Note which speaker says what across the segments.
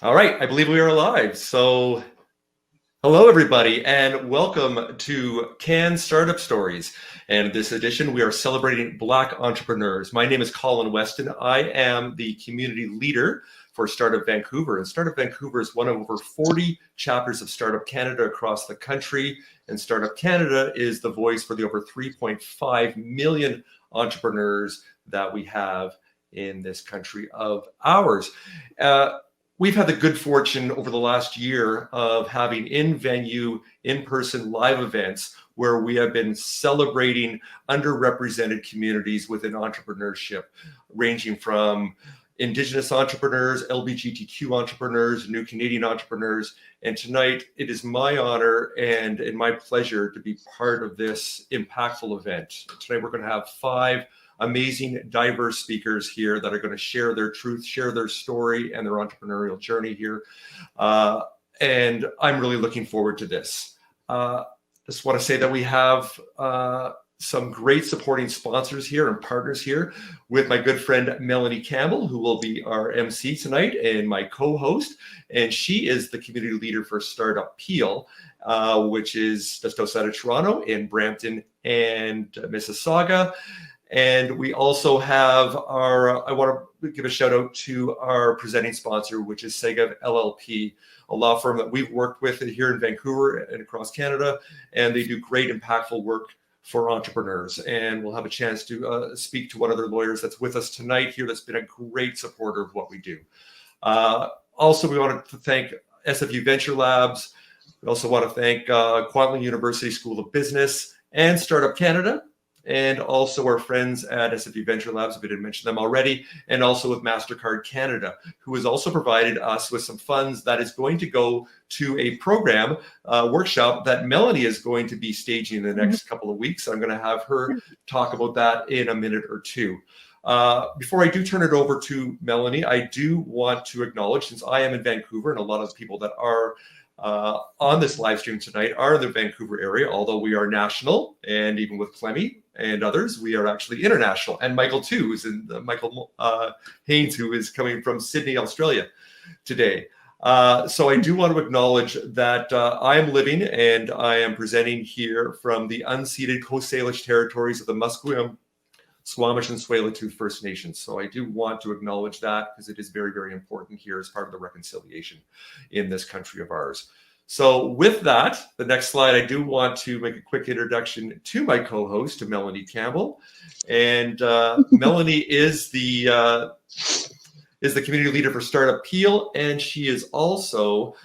Speaker 1: All right, I believe we are live. So hello, everybody, and welcome to CanStartup Stories. And this edition, we are celebrating Black entrepreneurs. My name is Colin, Weston. I am the community leader for Startup Vancouver. And Startup Vancouver is one of over 40 chapters of Startup Canada across the country. And Startup Canada is the voice for the over 3.5 million entrepreneurs that we have in this country of ours. We've had the good fortune over the last year of having in-venue, in-person live events where we have been celebrating underrepresented communities within entrepreneurship, ranging from Indigenous entrepreneurs, LGBTQ entrepreneurs, New Canadian entrepreneurs. And tonight, it is my honor and my pleasure to be part of this impactful event. Tonight, we're going to have 5 amazing, diverse speakers here that are going to share their truth, share their story and their entrepreneurial journey here. And I'm really looking forward to this. Just want to say that we have some great supporting sponsors here and partners here with my good friend Melloney Campbell, who will be our MC tonight, and my co-host. And she is the community leader for Startup Peel, which is just outside of Toronto in Brampton and Mississauga. And we also have I want to give a shout out to our presenting sponsor, which is Segav LLP, a law firm that we've worked with here in Vancouver and across Canada. And they do great, impactful work for entrepreneurs. And we'll have a chance to speak to one of their lawyers that's with us tonight here that's been a great supporter of what we do. Also, we wanted to thank SFU VentureLabs. We also want to thank Kwantlen University School of Business and Startup Canada, and also our friends at SFU VentureLabs, if I didn't mention them already, and also with MasterCard Canada, who has also provided us with some funds that is going to go to a program workshop that Melloney is going to be staging in the next couple of weeks. I'm going to have her talk about that in a minute or two. Before I do turn it over to Melloney, I do want to acknowledge, since I am in Vancouver and a lot of the people that are on this live stream tonight are in the Vancouver area, although we are national, and even with Clemmie and others, we are actually international. And Michael too, who's in Michael Haynes, who is coming from Sydney, Australia today. So I do want to acknowledge that I am living and I am presenting here from the unceded Coast Salish territories of the Musqueam, Squamish, and Tsleil-Waututh First Nations. So I do want to acknowledge that because it is very, very important here as part of the reconciliation in this country of ours. So with that, the next slide, I do want to make a quick introduction to my co-host, to Melloney Campbell. And Melloney is the community leader for Startup Peel, and she is also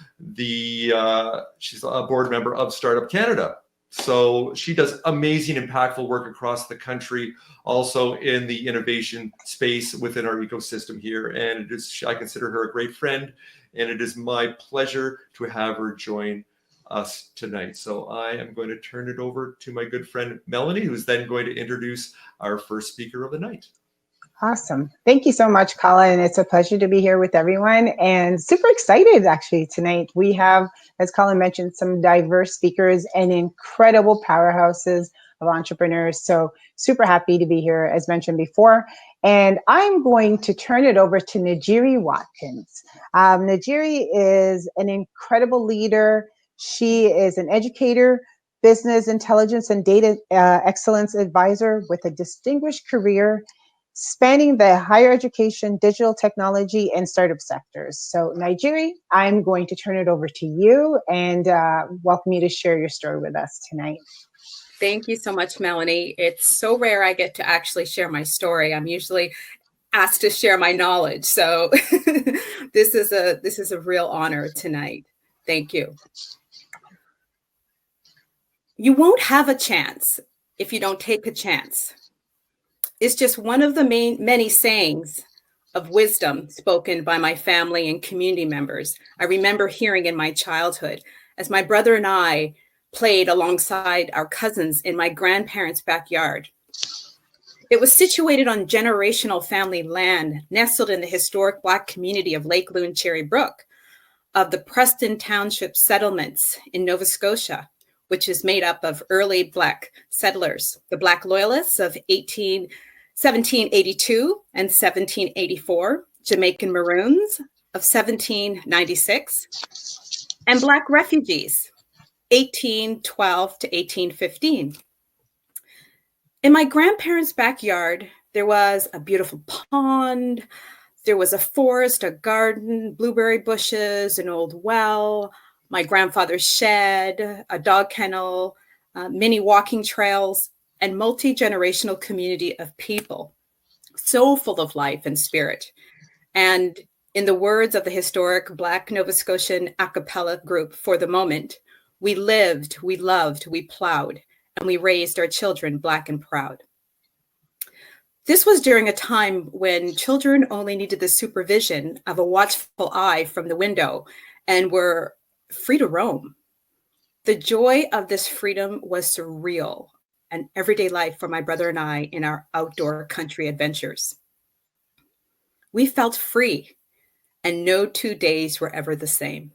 Speaker 1: she's a board member of Startup Canada. So she does amazing, impactful work across the country, also in the innovation space within our ecosystem here. And I consider her a great friend, and it is my pleasure to have her join us tonight. So I am going to turn it over to my good friend Melloney, who's then going to introduce our first speaker of the night.
Speaker 2: Awesome. Thank you so much, Colin. It's a pleasure to be here with everyone and super excited actually tonight. We have, as Colin mentioned, some diverse speakers and incredible powerhouses of entrepreneurs. So super happy to be here, as mentioned before. And I'm going to turn it over to Njeri Watkins. Njeri is an incredible leader. She is an educator, business intelligence and data excellence advisor with a distinguished career spanning the higher education, digital technology, and startup sectors. So Njeri, I'm going to turn it over to you and welcome you to share your story with us tonight.
Speaker 3: Thank you so much, Melloney. It's so rare I get to actually share my story. I'm usually asked to share my knowledge. So this is a real honor tonight. Thank you. You won't have a chance if you don't take a chance. It's just one of the many sayings of wisdom spoken by my family and community members. I remember hearing in my childhood as my brother and I played alongside our cousins in my grandparents' backyard. It was situated on generational family land, nestled in the historic Black community of Lake Loon Cherry Brook, of the Preston Township settlements in Nova Scotia, which is made up of early Black settlers, the Black Loyalists of 1782 and 1784, Jamaican Maroons, of 1796, and Black refugees, 1812 to 1815. In my grandparents' backyard, there was a beautiful pond, there was a forest, a garden, blueberry bushes, an old well, my grandfather's shed, a dog kennel, many walking trails, and multi-generational community of people, so full of life and spirit. And in the words of the historic Black Nova Scotian a cappella group, For the Moment, we lived, we loved, we plowed, and we raised our children Black and proud. This was during a time when children only needed the supervision of a watchful eye from the window and were free to roam. The joy of this freedom was surreal and everyday life for my brother and I in our outdoor country adventures. We felt free, and no 2 days were ever the same.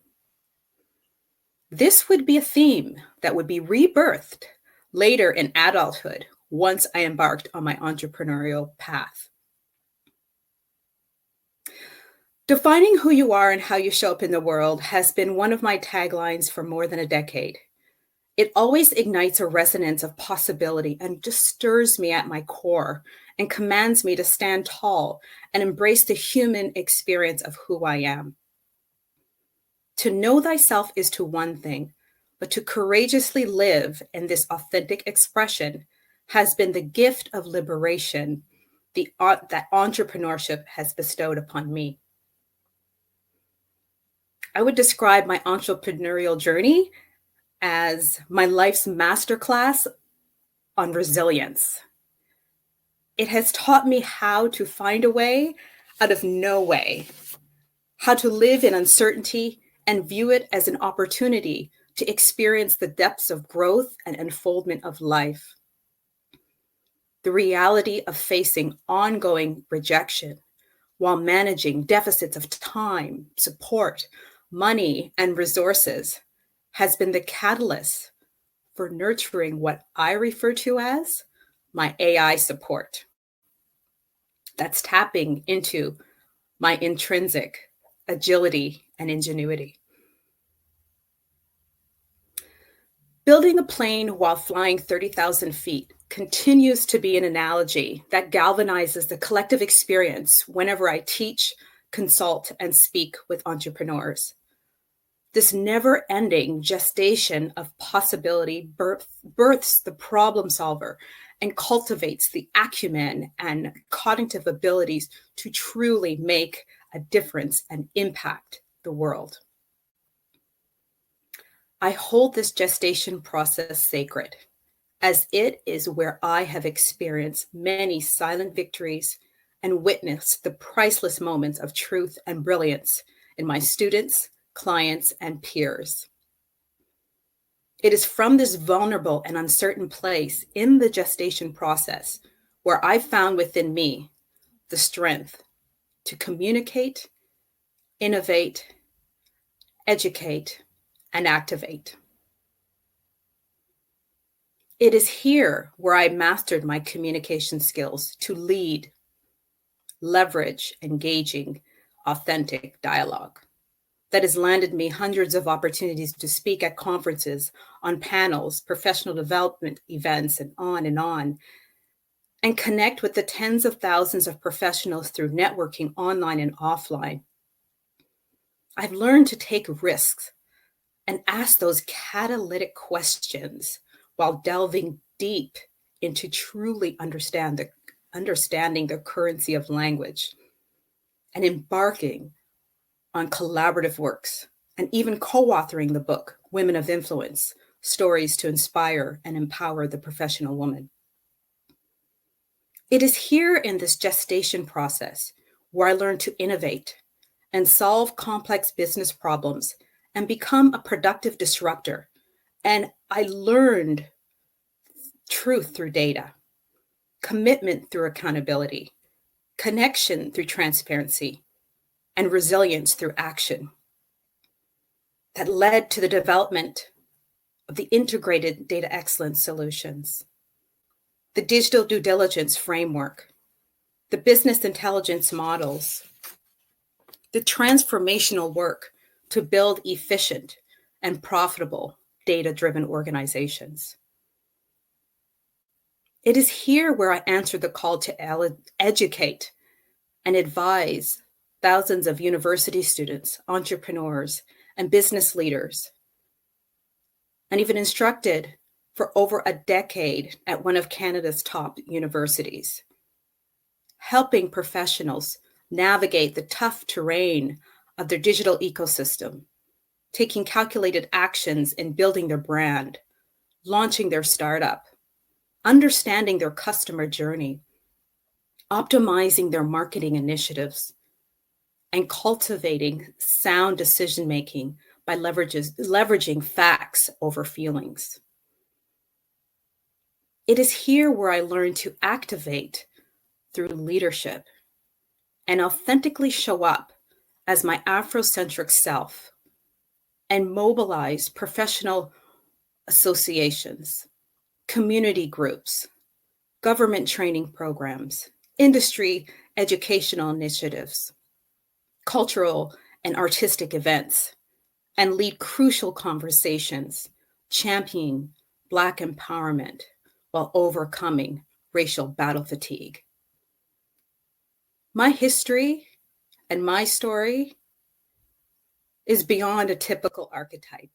Speaker 3: This would be a theme that would be rebirthed later in adulthood once I embarked on my entrepreneurial path. Defining who you are and how you show up in the world has been one of my taglines for more than a decade. It always ignites a resonance of possibility and just stirs me at my core and commands me to stand tall and embrace the human experience of who I am. To know thyself is to one thing, but to courageously live in this authentic expression has been the gift of liberation that entrepreneurship has bestowed upon me. I would describe my entrepreneurial journey as my life's masterclass on resilience. It has taught me how to find a way out of no way, how to live in uncertainty and view it as an opportunity to experience the depths of growth and unfoldment of life. The reality of facing ongoing rejection while managing deficits of time, support, money, and resources has been the catalyst for nurturing what I refer to as my AI support. That's tapping into my intrinsic agility and ingenuity. Building a plane while flying 30,000 feet continues to be an analogy that galvanizes the collective experience whenever I teach, consult, and speak with entrepreneurs. This never-ending gestation of possibility births the problem solver and cultivates the acumen and cognitive abilities to truly make a difference and impact the world. I hold this gestation process sacred, as it is where I have experienced many silent victories and witnessed the priceless moments of truth and brilliance in my students, clients, and peers. It is from this vulnerable and uncertain place in the gestation process where I found within me the strength to communicate, innovate, educate, and activate. It is here where I mastered my communication skills to lead, leverage engaging, authentic dialogue that has landed me hundreds of opportunities to speak at conferences, on panels, professional development events, and on, and connect with the tens of thousands of professionals through networking online and offline. I've learned to take risks and ask those catalytic questions while delving deep into truly understanding the currency of language and embarking on collaborative works and even co-authoring the book, Women of Influence, Stories to Inspire and Empower the Professional Woman. It is here in this gestation process where I learned to innovate and solve complex business problems and become a productive disruptor. And I learned truth through data, commitment through accountability, connection through transparency, and resilience through action. That led to the development of the integrated data excellence solutions, the digital due diligence framework, the business intelligence models, the transformational work to build efficient and profitable data-driven organizations. It is here where I answer the call to educate and advise thousands of university students, entrepreneurs, and business leaders, and even instructed for over a decade at one of Canada's top universities, helping professionals navigate the tough terrain of their digital ecosystem, taking calculated actions in building their brand, launching their startup, understanding their customer journey, optimizing their marketing initiatives, and cultivating sound decision-making by leveraging facts over feelings. It is here where I learned to activate through leadership and authentically show up as my Afrocentric self and mobilize professional associations, community groups, government training programs, industry educational initiatives, cultural and artistic events, and lead crucial conversations championing Black empowerment while overcoming racial battle fatigue. My history and my story is beyond a typical archetype.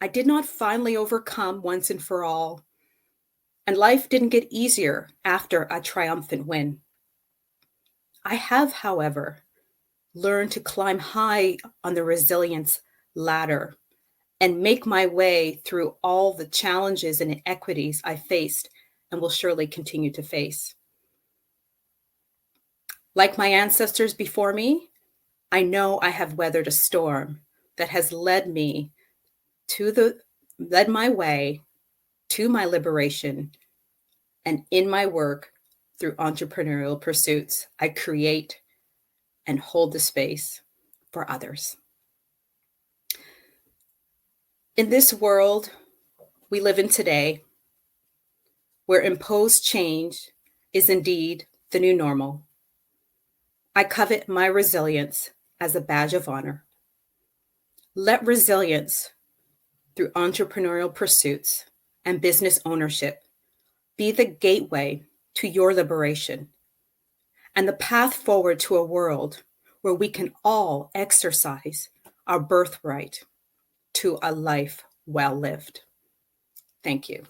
Speaker 3: I did not finally overcome once and for all, and life didn't get easier after a triumphant win. I have, however, learned to climb high on the resilience ladder and make my way through all the challenges and inequities I faced and will surely continue to face. Like my ancestors before me, I know I have weathered a storm that has led my way to my liberation, and in my work through entrepreneurial pursuits, I create and hold the space for others. In this world we live in today, where imposed change is indeed the new normal, I covet my resilience as a badge of honor. Let resilience through entrepreneurial pursuits and business ownership be the gateway to your liberation and the path forward to a world where we can all exercise our birthright to a life well lived. Thank you.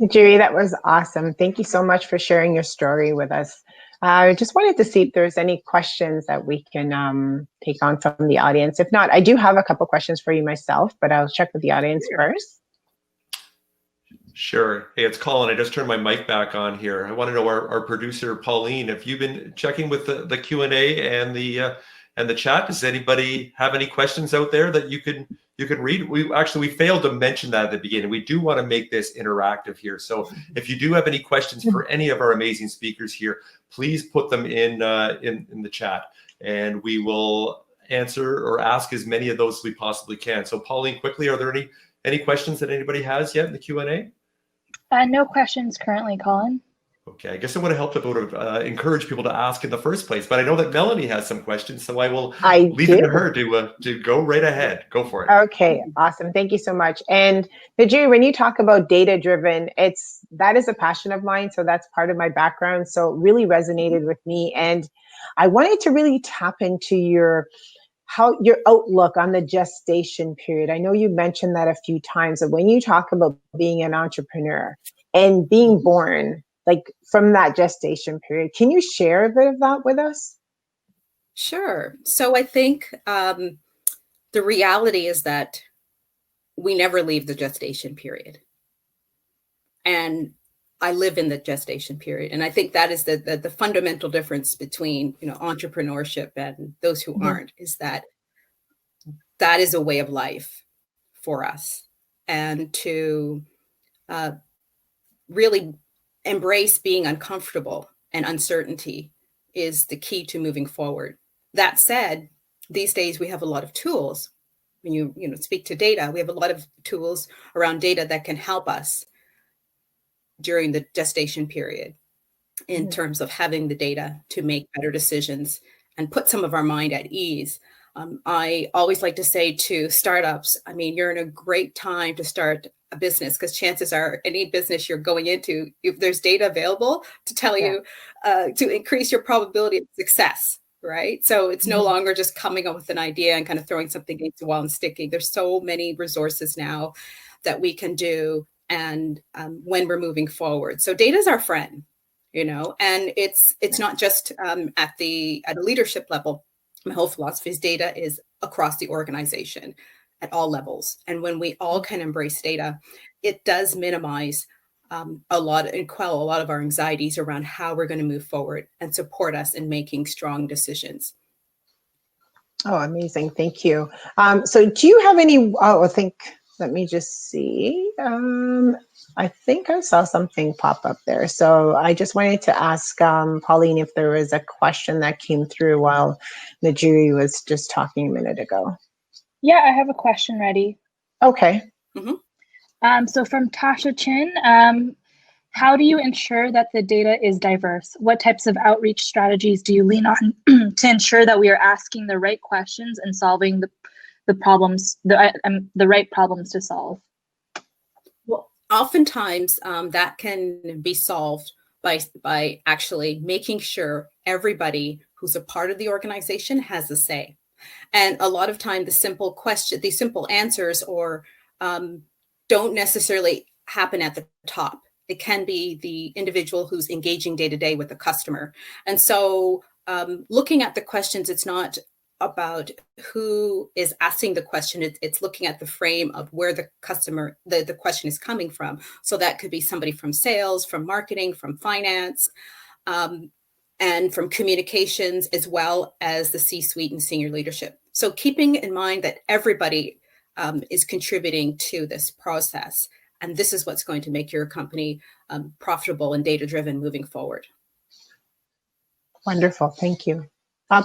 Speaker 2: Njeri, that was awesome. Thank you so much for sharing your story with us. I just wanted to see if there's any questions that we can take on from the audience. If not, I do have a couple questions for you myself, but I'll check with the audience first.
Speaker 1: Sure. Hey, it's Colin. I just turned my mic back on here. I want to know our producer, Pauline, if you've been checking with the Q&A and the chat. Does anybody have any questions out there that you can read? We failed to mention that at the beginning. We do want to make this interactive here. So if you do have any questions for any of our amazing speakers here, please put them in the chat, and we will answer or ask as many of those as we possibly can. So Pauline, quickly, are there any questions that anybody has yet in the Q&A?
Speaker 4: No questions currently, Colin.
Speaker 1: Okay, I guess it would have helped if it would have encouraged people to ask in the first place, but I know that Melloney has some questions, so I will leave it to her to go right ahead. Go for it.
Speaker 2: Okay, awesome. Thank you so much. And Njeri, when you talk about data-driven, that is a passion of mine, so that's part of my background, so it really resonated with me. And I wanted to really tap into your outlook on the gestation period. I know you mentioned that a few times, that when you talk about being an entrepreneur and being born, like from that gestation period, can you share a bit of that with us?
Speaker 3: Sure. So I think the reality is that we never leave the gestation period. And I live in the gestation period. And I think that is the fundamental difference between, entrepreneurship and those who aren't, is that is a way of life for us. And to really embrace being uncomfortable and uncertainty is the key to moving forward. That said, these days we have a lot of tools. When you speak to data, we have a lot of tools around data that can help us during the gestation period in terms of having the data to make better decisions and put some of our mind at ease. I always like to say to startups, I mean, you're in a great time to start a business, because chances are any business you're going into, if there's data available to tell you to increase your probability of success, right? So it's no longer just coming up with an idea and kind of throwing something against the wall and sticking. There's so many resources now that we can do, and when we're moving forward. So data is our friend, you know, and it's not just at a leadership level. My whole philosophy is data is across the organization at all levels. And when we all can embrace data, it does minimize a lot and quell a lot of our anxieties around how we're going to move forward and support us in making strong decisions.
Speaker 2: Oh, amazing. Thank you. So do you have any, let me just see. I think I saw something pop up there. So I just wanted to ask Pauline if there was a question that came through while Njeri was just talking a minute ago.
Speaker 4: Yeah, I have a question ready.
Speaker 2: Okay.
Speaker 4: So from Tasha Chin, how do you ensure that the data is diverse? What types of outreach strategies do you lean on to ensure that we are asking the right questions and solving the problems, the right problems to solve?
Speaker 3: Well, oftentimes that can be solved by actually making sure everybody who's a part of the organization has a say. And a lot of time, the simple answers or don't necessarily happen at the top. It can be the individual who's engaging day to day with the customer. And so looking at the questions, it's not about who is asking the question. It's looking at the frame of where the customer, the question is coming from. So that could be somebody from sales, from marketing, from finance, and from communications, as well as the C-suite and senior leadership. So keeping in mind that everybody is contributing to this process. And this is what's going to make your company profitable and data-driven moving forward.
Speaker 2: Wonderful. Thank you.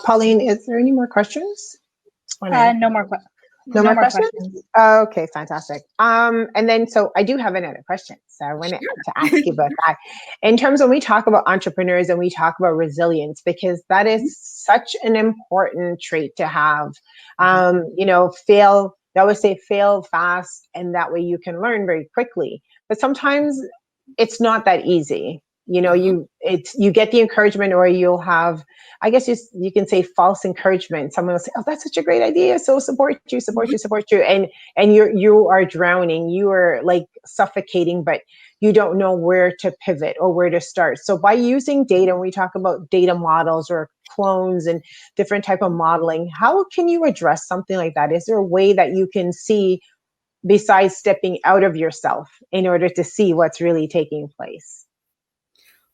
Speaker 2: Pauline, is there any more questions?
Speaker 4: No more questions.
Speaker 2: Okay, fantastic. And then, so I do have another question. So I wanted to ask you about that. In terms when we talk about entrepreneurs and we talk about resilience, because that is such an important trait to have. I always say fail fast, and that way you can learn very quickly. But sometimes it's not that easy. You know, you get the encouragement, or you'll have, I guess you can say false encouragement. Someone will say, "Oh, that's such a great idea. So support you. And you are drowning. You are like suffocating, but you don't know where to pivot or where to start. So by using data, when we talk about data models or clones and different type of modeling, how can you address something like that? Is there a way that you can see besides stepping out of yourself in order to see what's really taking place?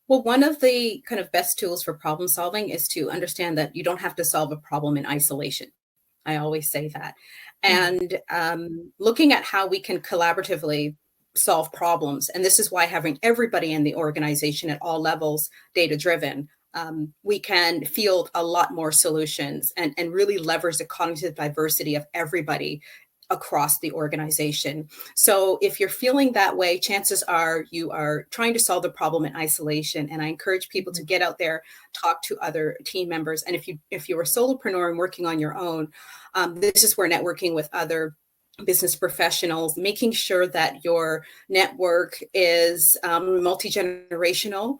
Speaker 3: Well, one of the kind of best tools for problem solving is to understand that you don't have to solve a problem in isolation. I always say that. And looking at how we can collaboratively solve problems. And this is why having everybody in the organization at all levels data-driven, we can field a lot more solutions and really leverage the cognitive diversity of everybody across the organization. So if you're feeling that way, chances are you are trying to solve the problem in isolation. And I encourage people to get out there, talk to other team members. And if you're a solopreneur and working on your own, this is where networking with other business professionals, making sure that your network is multi-generational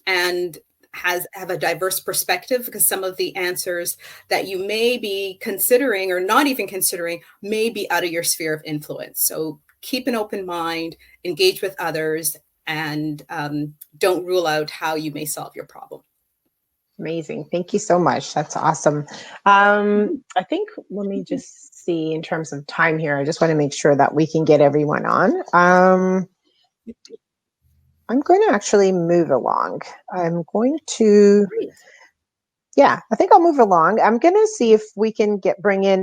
Speaker 3: and have a diverse perspective, because some of the answers that you may be considering or not even considering may be out of your sphere of influence. So keep an open mind, engage with others, and don't rule out how you may solve your problem.
Speaker 2: Amazing. Thank you so much. That's awesome. I think, let me just see in terms of time here. I just want to make sure that we can get everyone on. I'm going to actually move along. I think I'll move along. I'm going to see if we can bring in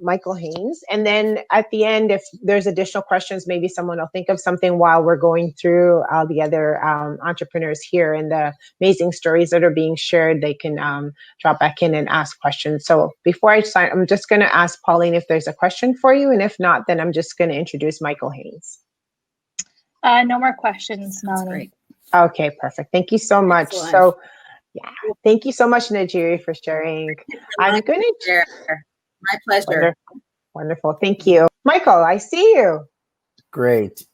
Speaker 2: Michael Haynes. And then at the end, if there's additional questions, maybe someone will think of something while we're going through the other entrepreneurs here and the amazing stories that are being shared. They can drop back in and ask questions. So before I sign, I'm just going to ask Pauline if there's a question for you. And if not, then I'm just going to introduce Michael Haynes.
Speaker 4: No more questions,
Speaker 3: That's
Speaker 4: Melloney.
Speaker 3: great.
Speaker 2: Okay, perfect. Thank you so much.
Speaker 3: Excellent.
Speaker 2: So, yeah, thank you so much, Njeri, for sharing. I'm going to
Speaker 3: share. My pleasure.
Speaker 2: Wonderful. Thank you. Michael, I see you.
Speaker 5: Great.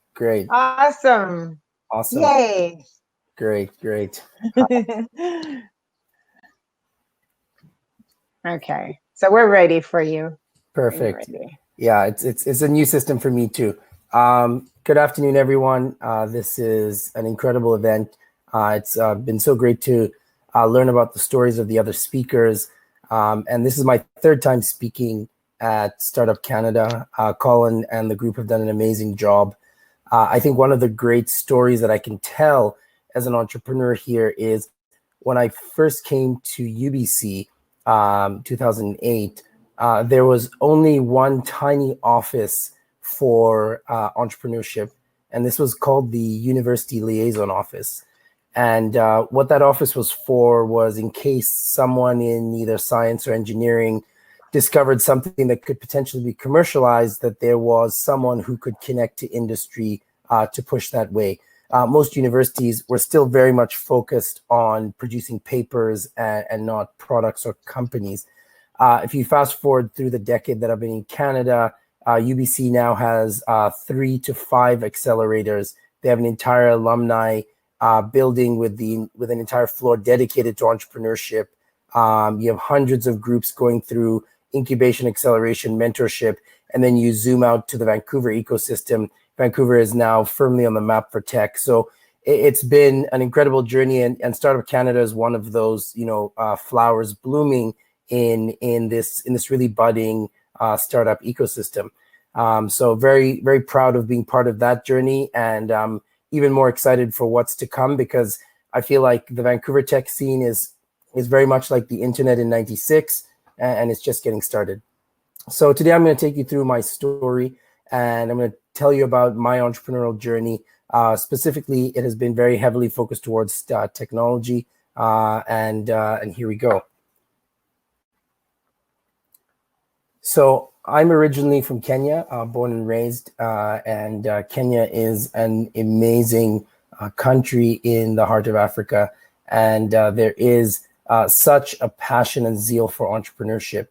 Speaker 2: Awesome. Yay.
Speaker 5: Great.
Speaker 2: Okay, so we're ready for you.
Speaker 5: Perfect. Yeah, it's a new system for me too. Good afternoon, everyone. This is an incredible event. It's been so great to learn about the stories of the other speakers. And this is my third time speaking at Startup Canada. Colin and the group have done an amazing job. I think one of the great stories that I can tell as an entrepreneur here is when I first came to UBC, 2008, there was only one tiny office for entrepreneurship, and this was called the University Liaison Office. And what that office was for was in case someone in either science or engineering discovered something that could potentially be commercialized, that there was someone who could connect to industry to push that way. Most universities were still very much focused on producing papers and not products or companies. If you fast forward through the decade that I've been in Canada, UBC now has 3 to 5 accelerators. They have an entire alumni building with an entire floor dedicated to entrepreneurship. You have hundreds of groups going through incubation, acceleration, mentorship, and then you zoom out to the Vancouver ecosystem. Vancouver is now firmly on the map for tech. So it's been an incredible journey, and Startup Canada is one of those, flowers blooming in this really budding startup ecosystem. So very, very proud of being part of that journey, and even more excited for what's to come, because I feel like the Vancouver tech scene is very much like the internet in '96, and it's just getting started. So today I'm going to take you through my story, and I'm going to tell you about my entrepreneurial journey. Specifically, it has been very heavily focused towards technology, and here we go. So I'm originally from Kenya, born and raised, and Kenya is an amazing country in the heart of Africa, and there is such a passion and zeal for entrepreneurship,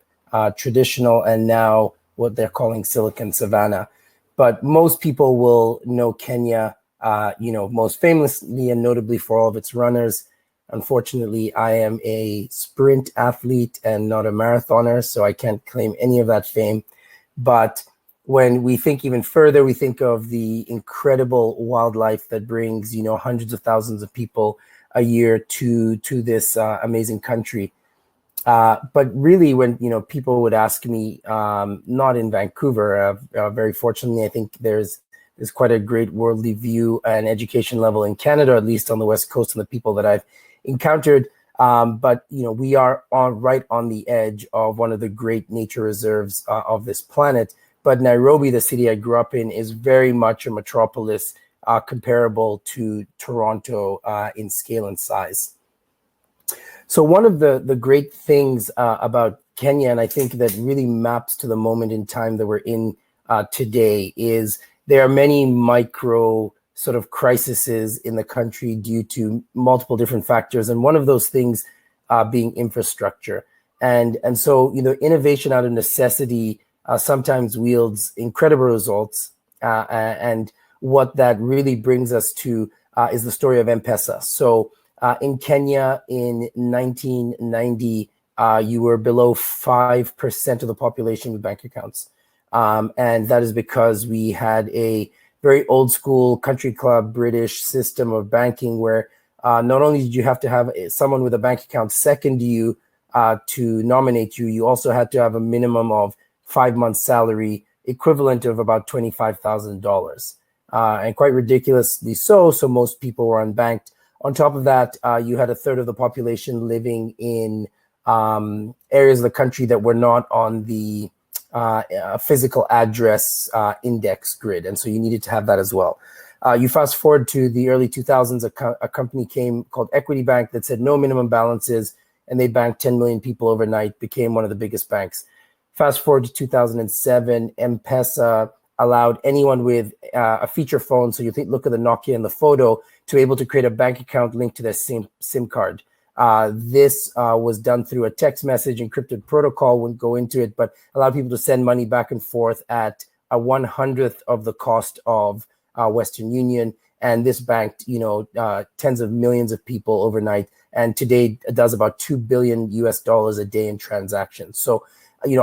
Speaker 5: traditional and now what they're calling Silicon Savannah. But most people will know Kenya, most famously and notably for all of its runners. Unfortunately, I am a sprint athlete and not a marathoner, so I can't claim any of that fame. But when we think even further, we think of the incredible wildlife that brings, hundreds of thousands of people a year to this amazing country. But really, when people would ask me, not in Vancouver, very fortunately, I think there's quite a great worldly view and education level in Canada, at least on the West Coast, and the people that I've encountered. But we are right on the edge of one of the great nature reserves of this planet. But Nairobi, the city I grew up in, is very much a metropolis comparable to Toronto in scale and size. So one of the great things about Kenya, and I think that really maps to the moment in time that we're in today, is there are many micro sort of crises in the country due to multiple different factors, and one of those things being infrastructure. And so innovation out of necessity sometimes wields incredible results, and what that really brings us to is the story of M-Pesa. So in Kenya in 1990, you were below 5% of the population with bank accounts. And that is because we had a very old school country club British system of banking where not only did you have to have someone with a bank account second to you to nominate you, you also had to have a minimum of 5 months salary, equivalent of about $25,000. And quite ridiculously so most people were unbanked. On top of that, you had a third of the population living in areas of the country that were not on the physical address index grid. And so you needed to have that as well. You fast forward to the early 2000s, a company came called Equity Bank that said no minimum balances, and they banked 10 million people overnight, became one of the biggest banks. Fast forward to 2007, M-Pesa allowed anyone with a feature phone, so you look at the Nokia in the photo, to be able to create a bank account linked to their SIM card. This was done through a text message encrypted protocol, wouldn't go into it, but allowed people to send money back and forth at a 1/100th of the cost of Western Union. And this banked, tens of millions of people overnight. And today it does about $2 billion US a day in transactions. So,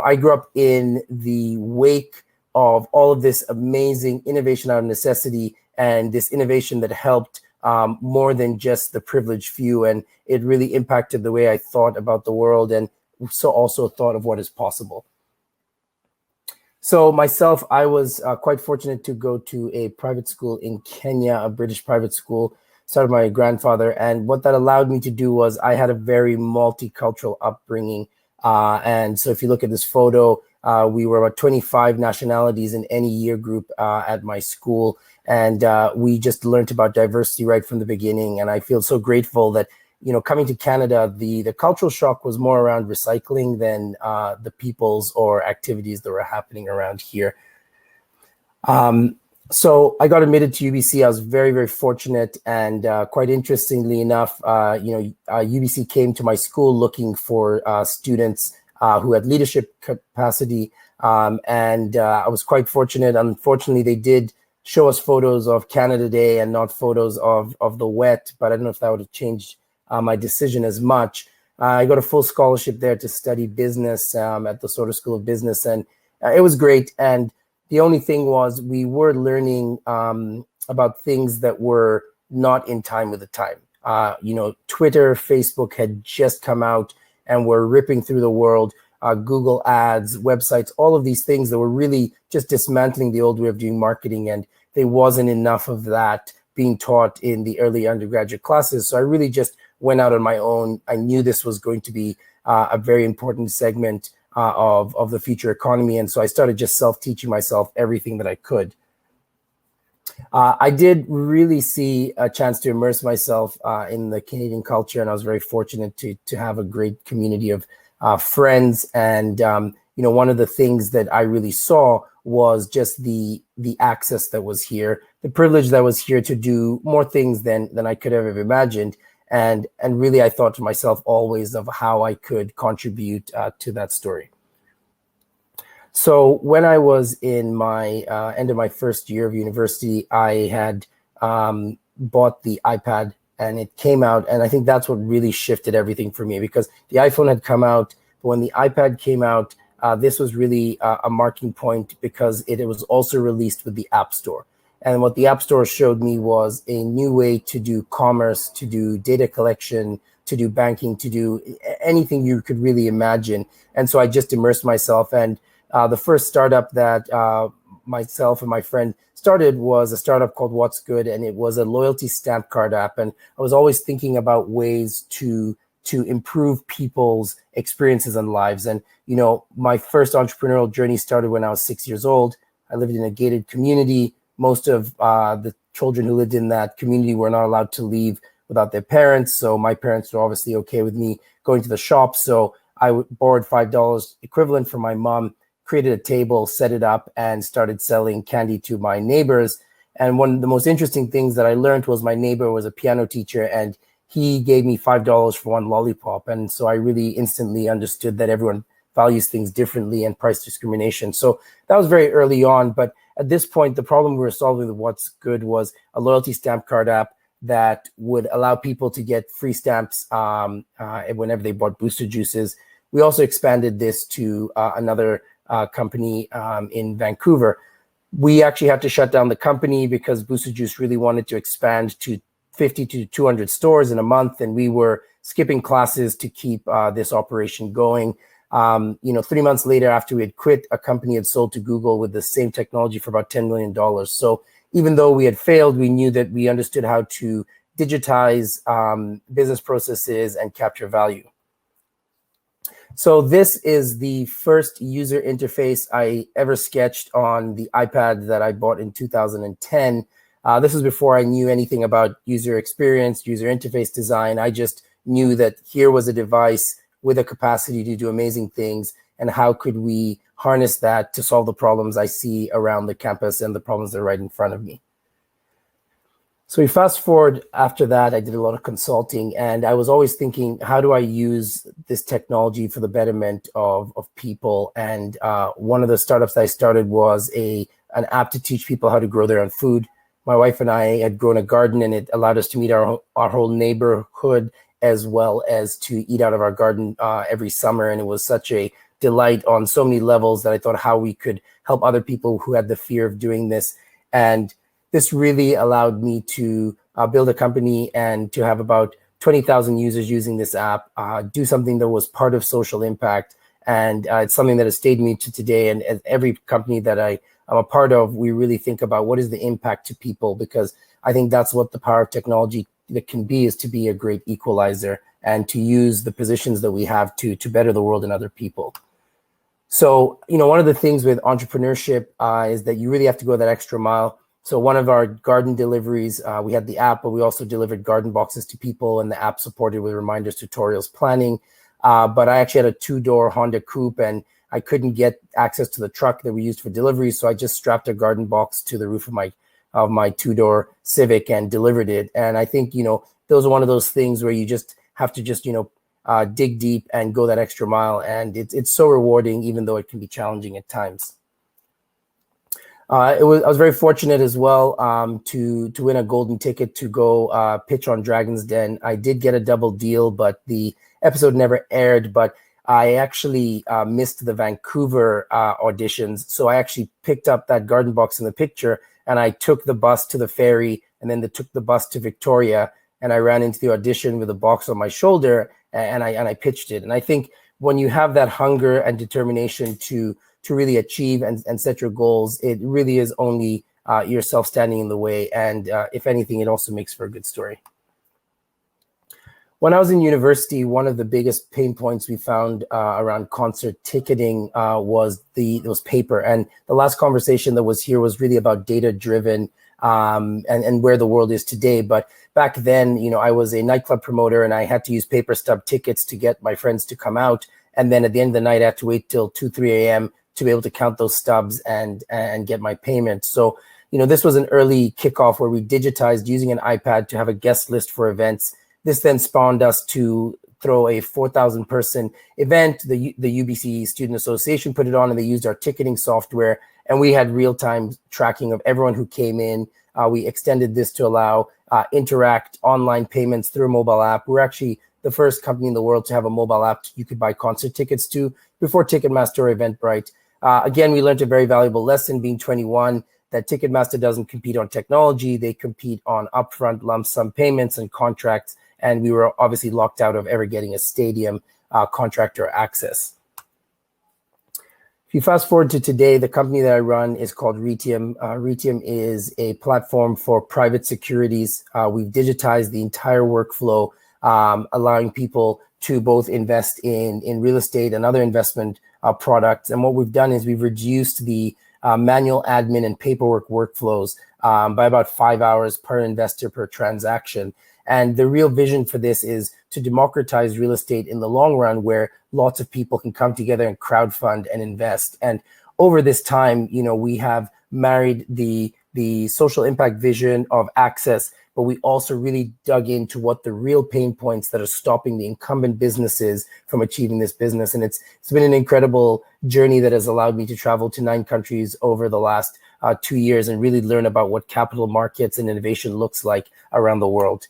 Speaker 5: I grew up in the wake of all of this amazing innovation out of necessity, and this innovation that helped more than just the privileged few. And it really impacted the way I thought about the world, and so also thought of what is possible. So myself, I was quite fortunate to go to a private school in Kenya, a British private school, started by my grandfather. And what that allowed me to do was I had a very multicultural upbringing. And so if you look at this photo, we were about 25 nationalities in any year group at my school. And we just learned about diversity right from the beginning. And I feel so grateful that, coming to Canada, the cultural shock was more around recycling than the peoples or activities that were happening around here. So I got admitted to UBC. I was very, very fortunate. And quite interestingly enough, UBC came to my school looking for students who had leadership capacity. And I was quite fortunate. Unfortunately, they did show us photos of Canada Day and not photos of the wet, but I don't know if that would have changed my decision as much. I got a full scholarship there to study business at the Soder School of Business, and it was great. And the only thing was we were learning about things that were not in time with the time. Twitter, Facebook had just come out and were ripping through the world. Google ads, websites, all of these things that were really just dismantling the old way of doing marketing. And there wasn't enough of that being taught in the early undergraduate classes. So I really just went out on my own. I knew this was going to be a very important segment of the future economy. And so I started just self-teaching myself everything that I could. I did really see a chance to immerse myself in the Canadian culture, and I was very fortunate to have a great community of friends. And one of the things that I really saw was just the access that was here, the privilege that was here to do more things than I could have ever imagined. And really, I thought to myself always of how I could contribute to that story. So when I was in my end of my first year of university, I had bought the iPad, and it came out. And I think that's what really shifted everything for me, because the iPhone had come out. But when the iPad came out, this was really a marking point, because it was also released with the App Store. And what the App Store showed me was a new way to do commerce, to do data collection, to do banking, to do anything you could really imagine. And so I just immersed myself. And the first startup that myself and my friend started was a startup called What's Good, and it was a loyalty stamp card app. And I was always thinking about ways to improve people's experiences and lives. And, my first entrepreneurial journey started when I was 6 years old. I lived in a gated community. Most of the children who lived in that community were not allowed to leave without their parents. So my parents were obviously okay with me going to the shop. So I borrowed $5 equivalent from my mom, created a table, set it up, and started selling candy to my neighbors. And one of the most interesting things that I learned was my neighbor was a piano teacher, and he gave me $5 for one lollipop. And so I really instantly understood that everyone values things differently, and price discrimination. So that was very early on. But at this point, the problem we were solving with What's Good was a loyalty stamp card app that would allow people to get free stamps whenever they bought booster juices. We also expanded this to another company in Vancouver. We actually had to shut down the company because Booster Juice really wanted to expand to 50 to 200 stores in a month, and we were skipping classes to keep this operation going. 3 months later, after we had quit, a company had sold to Google with the same technology for about $10 million. So even though we had failed, we knew that we understood how to digitize business processes and capture value. So this is the first user interface I ever sketched on the iPad that I bought in 2010. This was before I knew anything about user experience, user interface design. I just knew that here was a device with a capacity to do amazing things. and how could we harness that to solve the problems I see around the campus and the problems that are right in front of me. So we fast forward after that, I did a lot of consulting, and I was always thinking, how do I use this technology for the betterment of people? And one of the startups that I started was an app to teach people how to grow their own food. My wife and I had grown a garden, and it allowed us to meet our whole neighborhood, as well as to eat out of our garden every summer. And it was such a delight on so many levels that I thought how we could help other people who had the fear of doing this. And this really allowed me to build a company and to have about 20,000 users using this app, do something that was part of social impact. And it's something that has stayed me to today. And at every company that I'm a part of, we really think about what is the impact to people, because I think that's what the power of technology that can be, is to be a great equalizer and to use the positions that we have to better the world and other people. So, one of the things with entrepreneurship is that you really have to go that extra mile. So one of our garden deliveries, we had the app, but we also delivered garden boxes to people, and the app supported with reminders, tutorials, planning. But I actually had a 2-door Honda Coupe, and I couldn't get access to the truck that we used for delivery. So I just strapped a garden box to the roof of my 2-door Civic and delivered it. And I think, those are one of those things where you just have to dig deep and go that extra mile. And it's so rewarding, even though it can be challenging at times. I was very fortunate as well to win a golden ticket to go pitch on Dragon's Den. I did get a double deal, but the episode never aired. But I actually missed the Vancouver auditions. So I actually picked up that garden box in the picture, and I took the bus to the ferry, and then took the bus to Victoria, and I ran into the audition with a box on my shoulder, and I pitched it. And I think when you have that hunger and determination to really achieve and set your goals, it really is only yourself standing in the way. And if anything, it also makes for a good story. When I was in university, one of the biggest pain points we found around concert ticketing was paper. And the last conversation that was here was really about data-driven and where the world is today. But back then, I was a nightclub promoter, and I had to use paper stub tickets to get my friends to come out. And then at the end of the night, I had to wait till 2, 3 a.m. to be able to count those stubs and get my payment. So, this was an early kickoff where we digitized using an iPad to have a guest list for events. This then spawned us to throw a 4,000 person event. The UBC Student Association put it on, and they used our ticketing software, and we had real-time tracking of everyone who came in. We extended this to allow interact online payments through a mobile app. We're actually the first company in the world to have a mobile app you could buy concert tickets to before Ticketmaster or Eventbrite. Again, we learned a very valuable lesson being 21, that Ticketmaster doesn't compete on technology. They compete on upfront lump sum payments and contracts. And we were obviously locked out of ever getting a stadium contract or access. If you fast forward to today, the company that I run is called REITIUM. REITIUM is a platform for private securities. We've digitized the entire workflow, allowing people to both invest in real estate and other investment products. And what we've done is we've reduced the manual admin and paperwork workflows by about 5 hours per investor per transaction. And the real vision for this is to democratize real estate in the long run, where lots of people can come together and crowdfund and invest. And over this time, we have married the social impact vision of access, but we also really dug into what the real pain points that are stopping the incumbent businesses from achieving this business. And it's been an incredible journey that has allowed me to travel to 9 countries over the last 2 years and really learn about what capital markets and innovation looks like around the world.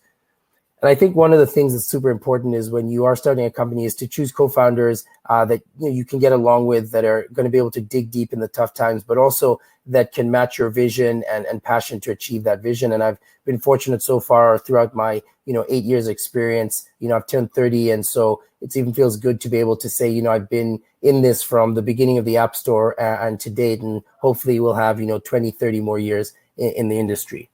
Speaker 5: And I think one of the things that's super important is when you are starting a company is to choose co-founders that you can get along with, that are going to be able to dig deep in the tough times, but also that can match your vision and passion to achieve that vision. And I've been fortunate so far throughout my 8 years experience. I've turned 30, and so it even feels good to be able to say I've been in this from the beginning of the App Store and to date, and hopefully we'll have 20, 30 more years in the industry.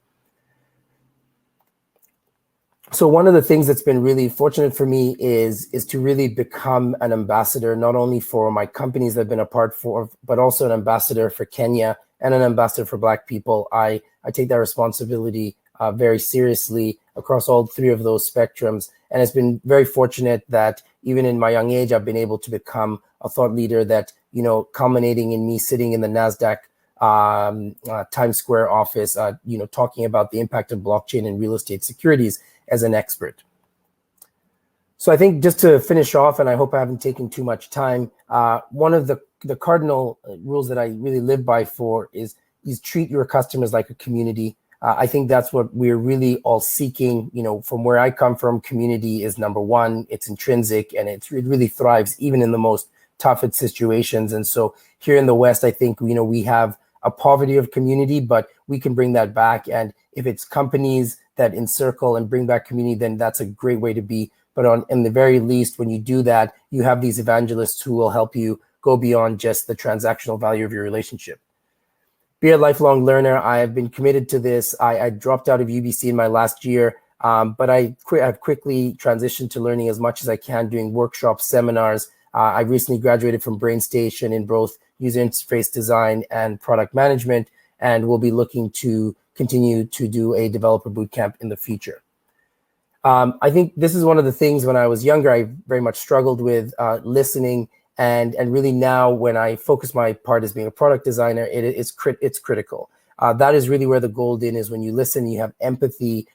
Speaker 5: So one of the things that's been really fortunate for me is to really become an ambassador, not only for my companies that I've been a part for, but also an ambassador for Kenya and an ambassador for Black people. I take that responsibility very seriously. across all three of those spectrums. And it's been very fortunate that even in my young age, I've been able to become a thought leader that, culminating in me sitting in the NASDAQ Times Square office, talking about the impact of blockchain and real estate securities as an expert. So I think just to finish off, and I hope I haven't taken too much time, one of the cardinal rules that I really live by is treat your customers like a community. I think that's what we're really all seeking. From where I come from, community is number one. It's intrinsic, and it really thrives even in the most toughest situations. And so here in the West, I think, we have a poverty of community, but we can bring that back. And if it's companies that encircle and bring back community, then that's a great way to be. But in the very least, when you do that, you have these evangelists who will help you go beyond just the transactional value of your relationship. Be a lifelong learner. I have been committed to this. I dropped out of UBC in my last year, but I've quickly transitioned to learning as much as I can, doing workshops, seminars. I recently graduated from BrainStation in both user interface design and product management, and will be looking to continue to do a developer bootcamp in the future. I think this is one of the things when I was younger, I very much struggled with listening. And really now when I focus my part as being a product designer, it's critical. That is really where the gold is when you listen, you have empathy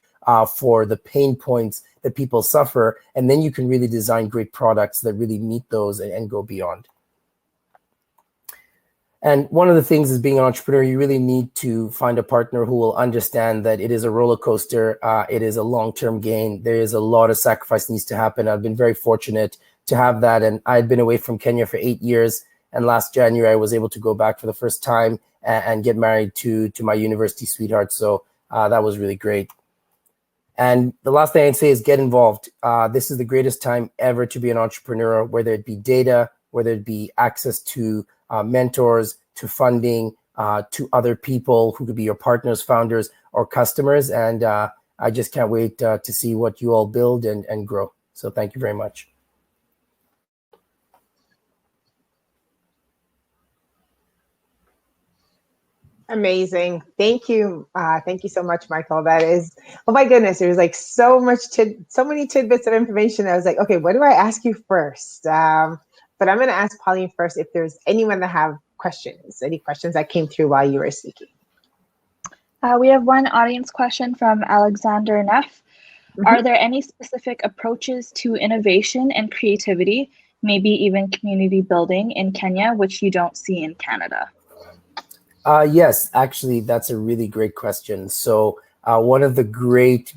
Speaker 5: for the pain points that people suffer, and then you can really design great products that really meet those and go beyond. And one of the things is being an entrepreneur, you really need to find a partner who will understand that it is a roller coaster. It is a long-term gain. There is a lot of sacrifice needs to happen. I've been very fortunate to have that. And I had been away from Kenya for 8 years. And last January, I was able to go back for the first time and get married to my university sweetheart. So that was really great. And the last thing I'd say is get involved. This is the greatest time ever to be an entrepreneur, whether it be data, whether it be access to mentors, to funding, to other people who could be your partners, founders, or customers. And I just can't wait to see what you all build and grow. So thank you very much.
Speaker 2: Amazing. Thank you. Thank you so much, Michael. That is, oh my goodness, there's like so many tidbits of information. I was like, okay, what do I ask you first? But I'm going to ask Pauline first if there's anyone that have questions, any questions that came through while you were speaking.
Speaker 4: We have one audience question from Alexander Neff. Are there any specific approaches to innovation and creativity, maybe even community building in Kenya, which you don't see in Canada?
Speaker 5: Yes, actually, that's a really great question. So one of the great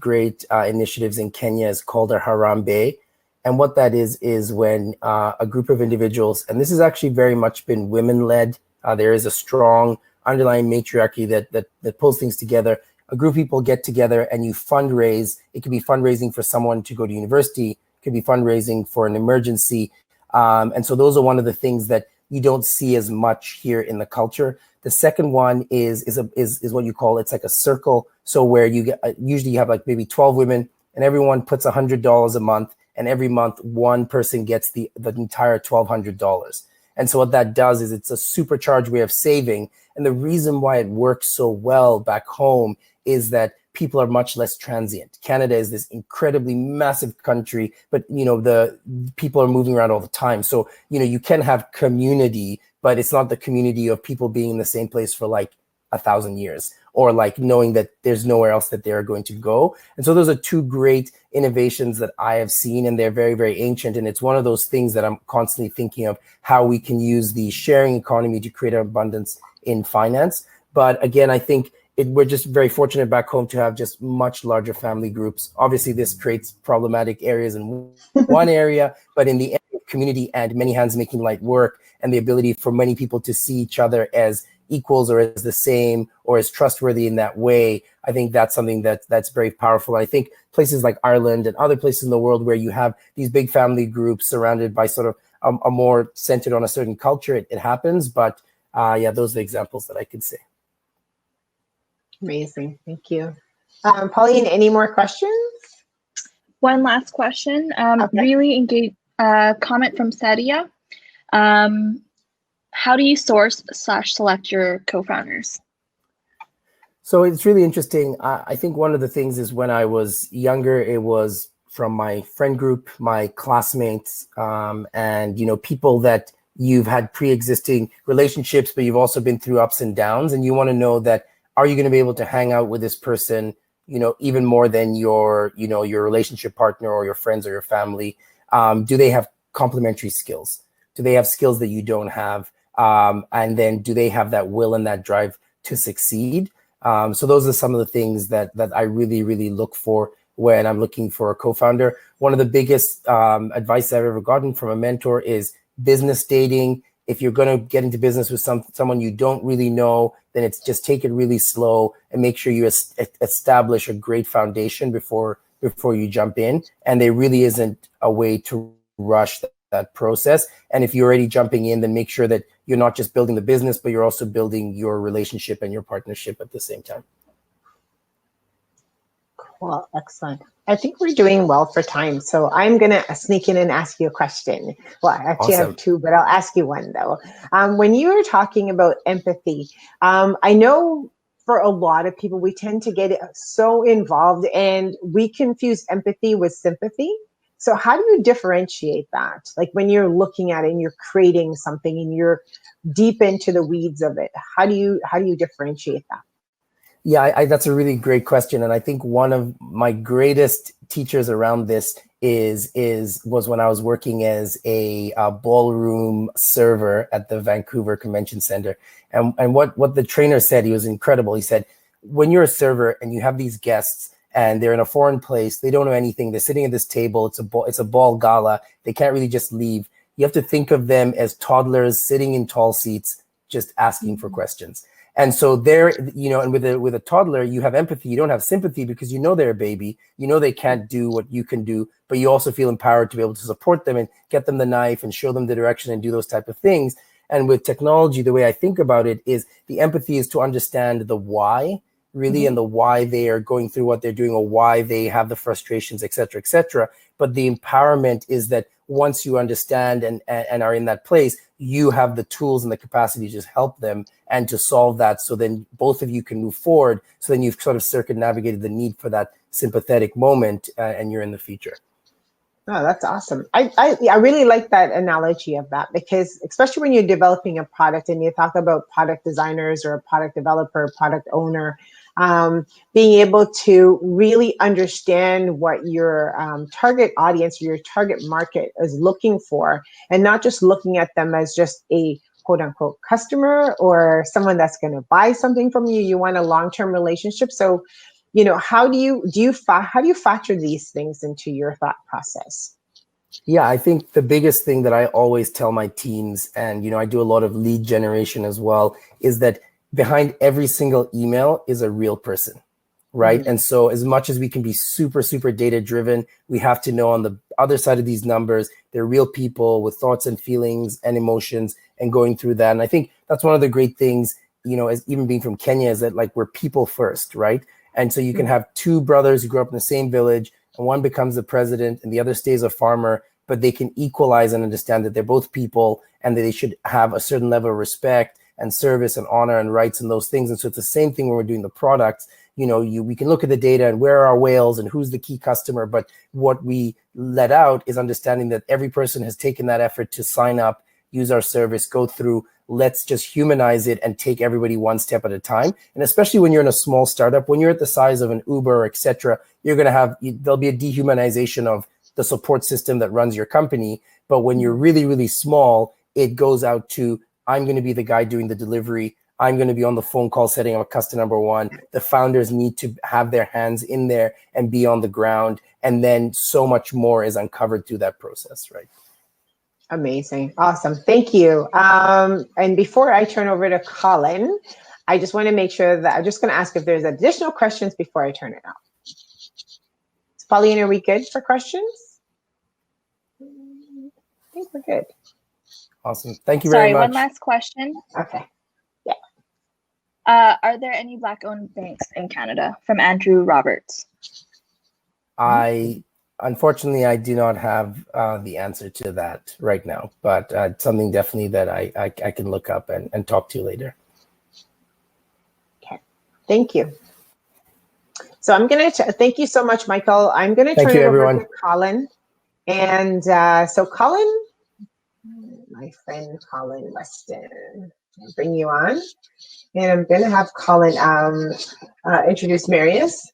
Speaker 5: initiatives in Kenya is called a Harambee. And what that is when a group of individuals, and this has actually very much been women-led. There is a strong underlying matriarchy that pulls things together. A group of people get together and you fundraise. It could be fundraising for someone to go to university. It could be fundraising for an emergency. And so those are one of the things that you don't see as much here in the culture. The second one is what you call, it's like a circle. So where you get, usually you have like maybe 12 women and everyone puts $100 a month. And every month, one person gets the entire $1,200. And so what that does is it's a supercharged way of saving. And the reason why it works so well back home is that people are much less transient. Canada is this incredibly massive country, but the people are moving around all the time. So you can have community, but it's not the community of people being in the same place for like 1,000 years, or like knowing that there's nowhere else that they're going to go. And so those are two great innovations that I have seen, and they're very, very ancient. And it's one of those things that I'm constantly thinking of how we can use the sharing economy to create abundance in finance. But again, I think we're just very fortunate back home to have just much larger family groups. Obviously, this creates problematic areas in one area, but in the end, community and many hands making light work, and the ability for many people to see each other as equals or as the same or as trustworthy in that way, I think that's something that's very powerful. I think places like Ireland and other places in the world where you have these big family groups surrounded by sort of a more centered on a certain culture, it happens. But yeah, those are the examples that I could say.
Speaker 2: Amazing. Thank you. Pauline, any more questions?
Speaker 4: One last question.
Speaker 2: Okay.
Speaker 4: Really engaged comment from Sadia. How do you source / select your co-founders?
Speaker 5: So it's really interesting. I think one of the things is when I was younger, it was from my friend group, my classmates, and people that you've had pre-existing relationships, but you've also been through ups and downs, and you want to know that, are you going to be able to hang out with this person, even more than your relationship partner or your friends or your family? Do they have complementary skills? Do they have skills that you don't have? And then do they have that will and that drive to succeed? So those are some of the things that I really, really look for when I'm looking for a co-founder. One of the biggest advice I've ever gotten from a mentor is business dating. If you're going to get into business with someone you don't really know, then it's just take it really slow and make sure you establish a great foundation before you jump in. And there really isn't a way to rush that process. And if you're already jumping in, then make sure that you're not just building the business, but you're also building your relationship and your partnership at the same time.
Speaker 2: Cool, excellent. I think we're doing well for time, so I'm gonna sneak in and ask you a question. Well, I actually
Speaker 5: Awesome.
Speaker 2: have two, but I'll ask you one though. When you were talking about empathy, I know for a lot of people, we tend to get so involved and we confuse empathy with sympathy. So how do you differentiate that? Like when you're looking at it and you're creating something and you're deep into the weeds of it, how do you differentiate that?
Speaker 5: Yeah, that's a really great question. And I think one of my greatest teachers around this was when I was working as a ballroom server at the Vancouver Convention Center. And what the trainer said, he was incredible. He said, when you're a server and you have these guests and they're in a foreign place, they don't know anything, they're sitting at this table, it's a ball gala, they can't really just leave. You have to think of them as toddlers sitting in tall seats, just asking for questions. And so there, and with a toddler, you have empathy. You don't have sympathy because they're a baby. They can't do what you can do, but you also feel empowered to be able to support them and get them the knife and show them the direction and do those type of things. And with technology, the way I think about it is the empathy is to understand the why, really, and the why they are going through what they're doing or why they have the frustrations, et cetera, et cetera. But the empowerment is that once you understand and are in that place, you have the tools and the capacity to just help them and to solve that. So then both of you can move forward. So then you've sort of circumnavigated the need for that sympathetic moment and you're in the future.
Speaker 2: Oh, that's awesome. I really like that analogy of that, because especially when you're developing a product and you talk about product designers or a product developer, product owner, being able to really understand what your target audience, your target market is looking for, and not just looking at them as just a quote unquote customer or someone that's going to buy something from you. You want a long-term relationship. So, how do you factor these things into your thought process?
Speaker 5: Yeah, I think the biggest thing that I always tell my teams, and I do a lot of lead generation as well, is that behind every single email is a real person, right? And so as much as we can be super, super data driven, we have to know on the other side of these numbers, they're real people with thoughts and feelings and emotions and going through that. And I think that's one of the great things, as even being from Kenya, is that like we're people first, right? And so you can have two brothers who grew up in the same village, and one becomes the president and the other stays a farmer, but they can equalize and understand that they're both people and that they should have a certain level of respect and service and honor and rights and those things. And so it's the same thing when we're doing the products. We can look at the data and where are our whales and who's the key customer, but what we let out is understanding that every person has taken that effort to sign up, use our service, go through. Let's just humanize it and take everybody one step at a time. And especially when you're in a small startup, when you're at the size of an Uber, et cetera, there'll be a dehumanization of the support system that runs your company. But when you're really, really small, it goes out to, I'm going to be the guy doing the delivery. I'm going to be on the phone call setting up customer number one. The founders need to have their hands in there and be on the ground. And then so much more is uncovered through that process, right?
Speaker 2: Amazing. Awesome. Thank you. And before I turn over to Colin, I just want to make sure that I'm just going to ask if there's additional questions before I turn it off. Pauline, are we good for questions? I think we're good.
Speaker 5: Awesome. Thank you very much.
Speaker 4: Sorry, one last question.
Speaker 2: Okay. Yeah.
Speaker 4: Are there any Black-owned banks in Canada? From Andrew Roberts.
Speaker 5: Unfortunately, I do not have the answer to that right now, but something definitely that I can look up and talk to you later.
Speaker 2: Okay. Thank you. So I'm going to thank you so much, Michael. I'm going to
Speaker 5: Thank
Speaker 2: turn
Speaker 5: you,
Speaker 2: it over
Speaker 5: everyone.
Speaker 2: to Colin. And so Colin, my friend Colin Weston, I'll bring you on. And I'm going to have Colin introduce Marius.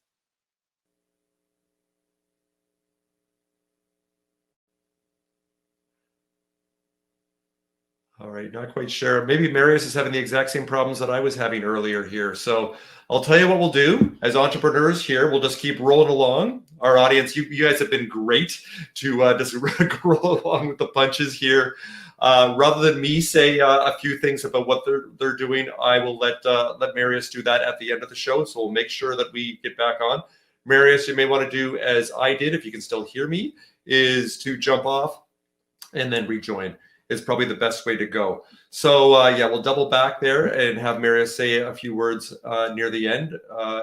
Speaker 1: All right, not quite sure. Maybe Marius is having the exact same problems that I was having earlier here. So I'll tell you what we'll do as entrepreneurs here. We'll just keep rolling along. Our audience, you guys have been great to just roll along with the punches here. Rather than me say a few things about what they're doing, I will let Marius do that at the end of the show. So we'll make sure that we get back on. Marius, you may want to do as I did, if you can still hear me, is to jump off and then rejoin. Is probably the best way to go. So yeah, we'll double back there and have Marius say a few words near the end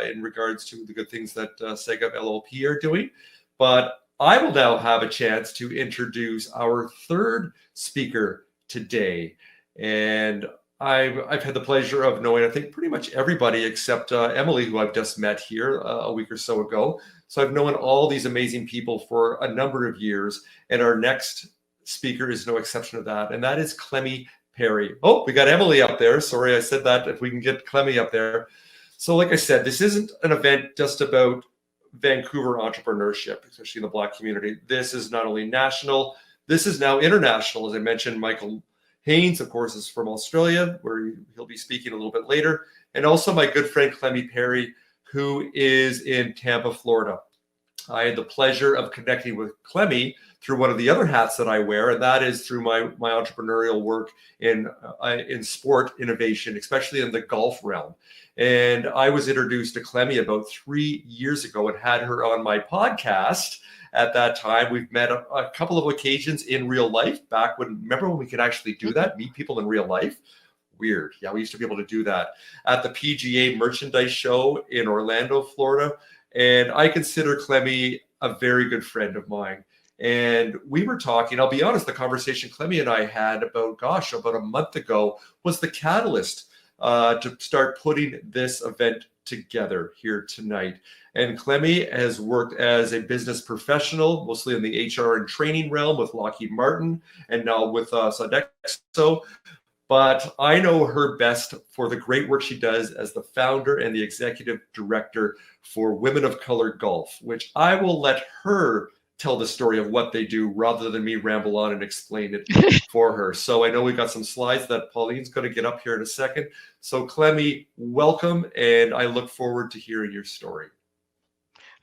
Speaker 1: in regards to the good things that Segov LLP are doing. But I will now have a chance to introduce our third speaker today. And I've had the pleasure of knowing, I think, pretty much everybody except Emily, who I've just met here a week or so ago. So I've known all these amazing people for a number of years. And our next speaker is no exception to that, and that is Clemmie Perry. Oh, we got Emily up there. Sorry, I said that. If we can get Clemmie up there. So like I said, this isn't an event just about Vancouver entrepreneurship, especially in the Black community. This is not only national, this is now international. As I mentioned, Michael Haynes, of course, is from Australia, where he'll be speaking a little bit later. And also my good friend Clemmie Perry, who is in Tampa, Florida. I had the pleasure of connecting with Clemmie through one of the other hats that I wear, and that is through my entrepreneurial work in sport innovation, especially in the golf realm. And I was introduced to Clemmie about 3 years ago and had her on my podcast at that time. We've met a couple of occasions in real life back when, remember when we could actually do that, meet people in real life? Weird. Yeah, we used to be able to do that at the PGA merchandise show in Orlando, Florida. And I consider Clemmie a very good friend of mine. And we were talking, I'll be honest, the conversation Clemmie and I had about a month ago was the catalyst to start putting this event together here tonight. And Clemmie has worked as a business professional, mostly in the HR and training realm with Lockheed Martin and now with Sodexo. But I know her best for the great work she does as the founder and the executive director for Women of Color Golf, which I will let her tell the story of what they do rather than me ramble on and explain it for her. So I know we've got some slides that Pauline's going to get up here in a second. So Clemmie, welcome, and I look forward to hearing your story.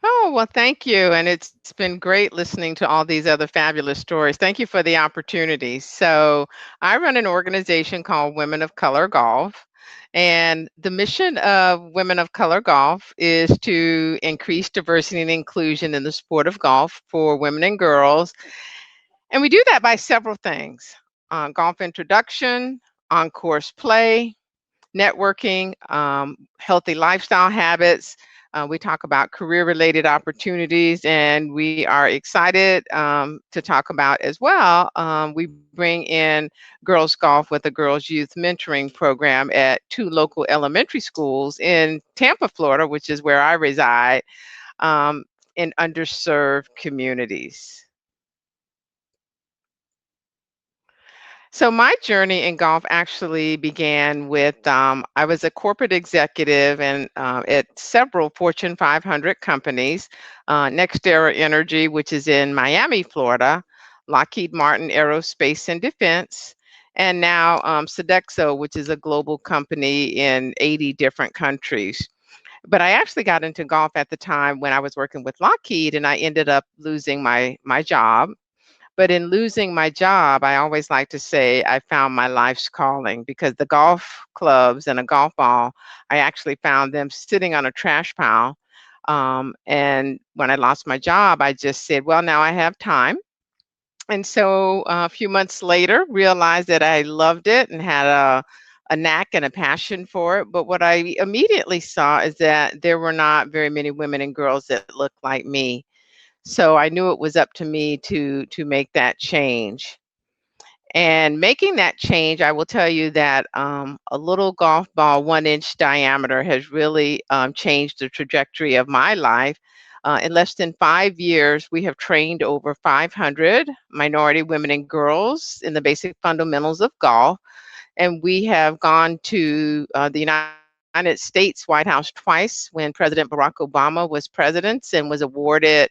Speaker 6: Oh, well, thank you. And it's been great listening to all these other fabulous stories. Thank you for the opportunity. So I run an organization called Women of Color Golf. And the mission of Women of Color Golf is to increase diversity and inclusion in the sport of golf for women and girls. And we do that by several things: golf introduction, on-course play, networking, healthy lifestyle habits. We talk about career-related opportunities, and we are excited to talk about as well. We bring in girls golf with a girls youth mentoring program at 2 local elementary schools in Tampa, Florida, which is where I reside, in underserved communities. So my journey in golf actually began with, I was a corporate executive and at several Fortune 500 companies, NextEra Energy, which is in Miami, Florida, Lockheed Martin Aerospace and Defense, and now Sodexo, which is a global company in 80 different countries. But I actually got into golf at the time when I was working with Lockheed, and I ended up losing my job. But in losing my job, I always like to say I found my life's calling, because the golf clubs and a golf ball, I actually found them sitting on a trash pile. And when I lost my job, I just said, well, now I have time. And so a few months later, realized that I loved it and had a knack and a passion for it. But what I immediately saw is that there were not very many women and girls that looked like me. So I knew it was up to me to make that change. And making that change, I will tell you that a little golf ball, 1-inch diameter, has really changed the trajectory of my life. In less than 5 years, we have trained over 500 minority women and girls in the basic fundamentals of golf. And we have gone to the United States White House twice when President Barack Obama was president, and was awarded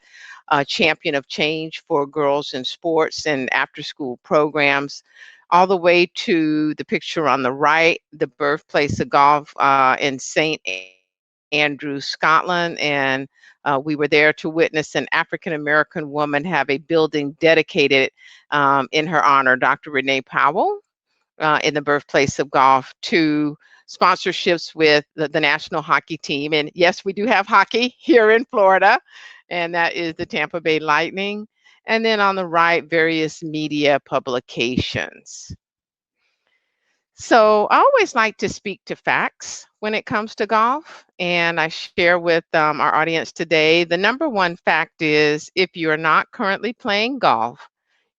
Speaker 6: Champion of Change for girls in sports and after-school programs, all the way to the picture on the right, the birthplace of golf in St. Andrews, Scotland. And we were there to witness an African-American woman have a building dedicated in her honor, Dr. Renee Powell, in the birthplace of golf, to sponsorships with the national hockey team. And yes, we do have hockey here in Florida, and that is the Tampa Bay Lightning. And then on the right, various media publications. So I always like to speak to facts when it comes to golf, and I share with our audience today, the number one fact is, if you are not currently playing golf,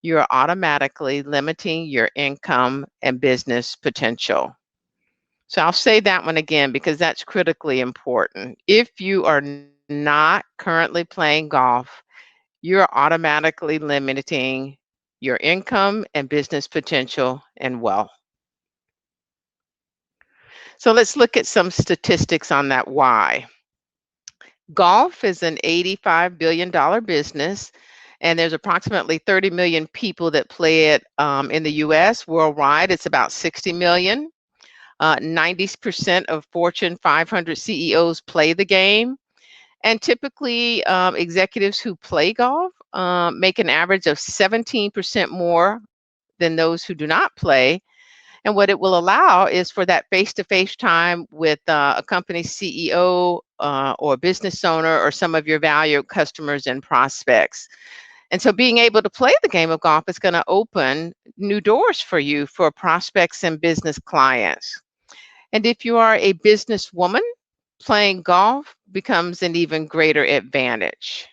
Speaker 6: you're automatically limiting your income and business potential. So I'll say that one again because that's critically important. If you are not currently playing golf, you're automatically limiting your income and business potential and wealth. So let's look at some statistics on that why. Golf is an $85 billion business, and there's approximately 30 million people that play it in the US. Worldwide, it's about 60 million. 90% of Fortune 500 CEOs play the game. And typically, executives who play golf make an average of 17% more than those who do not play. And what it will allow is for that face-to-face time with a company CEO or business owner or some of your valued customers and prospects. And so being able to play the game of golf is going to open new doors for you for prospects and business clients. And if you are a businesswoman, playing golf becomes an even greater advantage.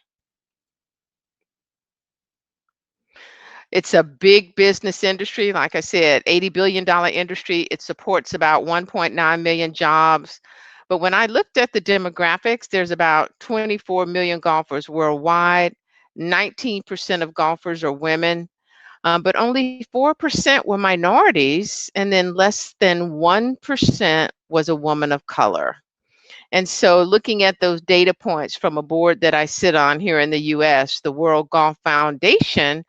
Speaker 6: It's a big business industry. Like I said, $80 billion industry. It supports about 1.9 million jobs. But when I looked at the demographics, there's about 24 million golfers worldwide. 19% of golfers are women, but only 4% were minorities, and then less than 1% was a woman of color. And so looking at those data points from a board that I sit on here in the US, the World Golf Foundation,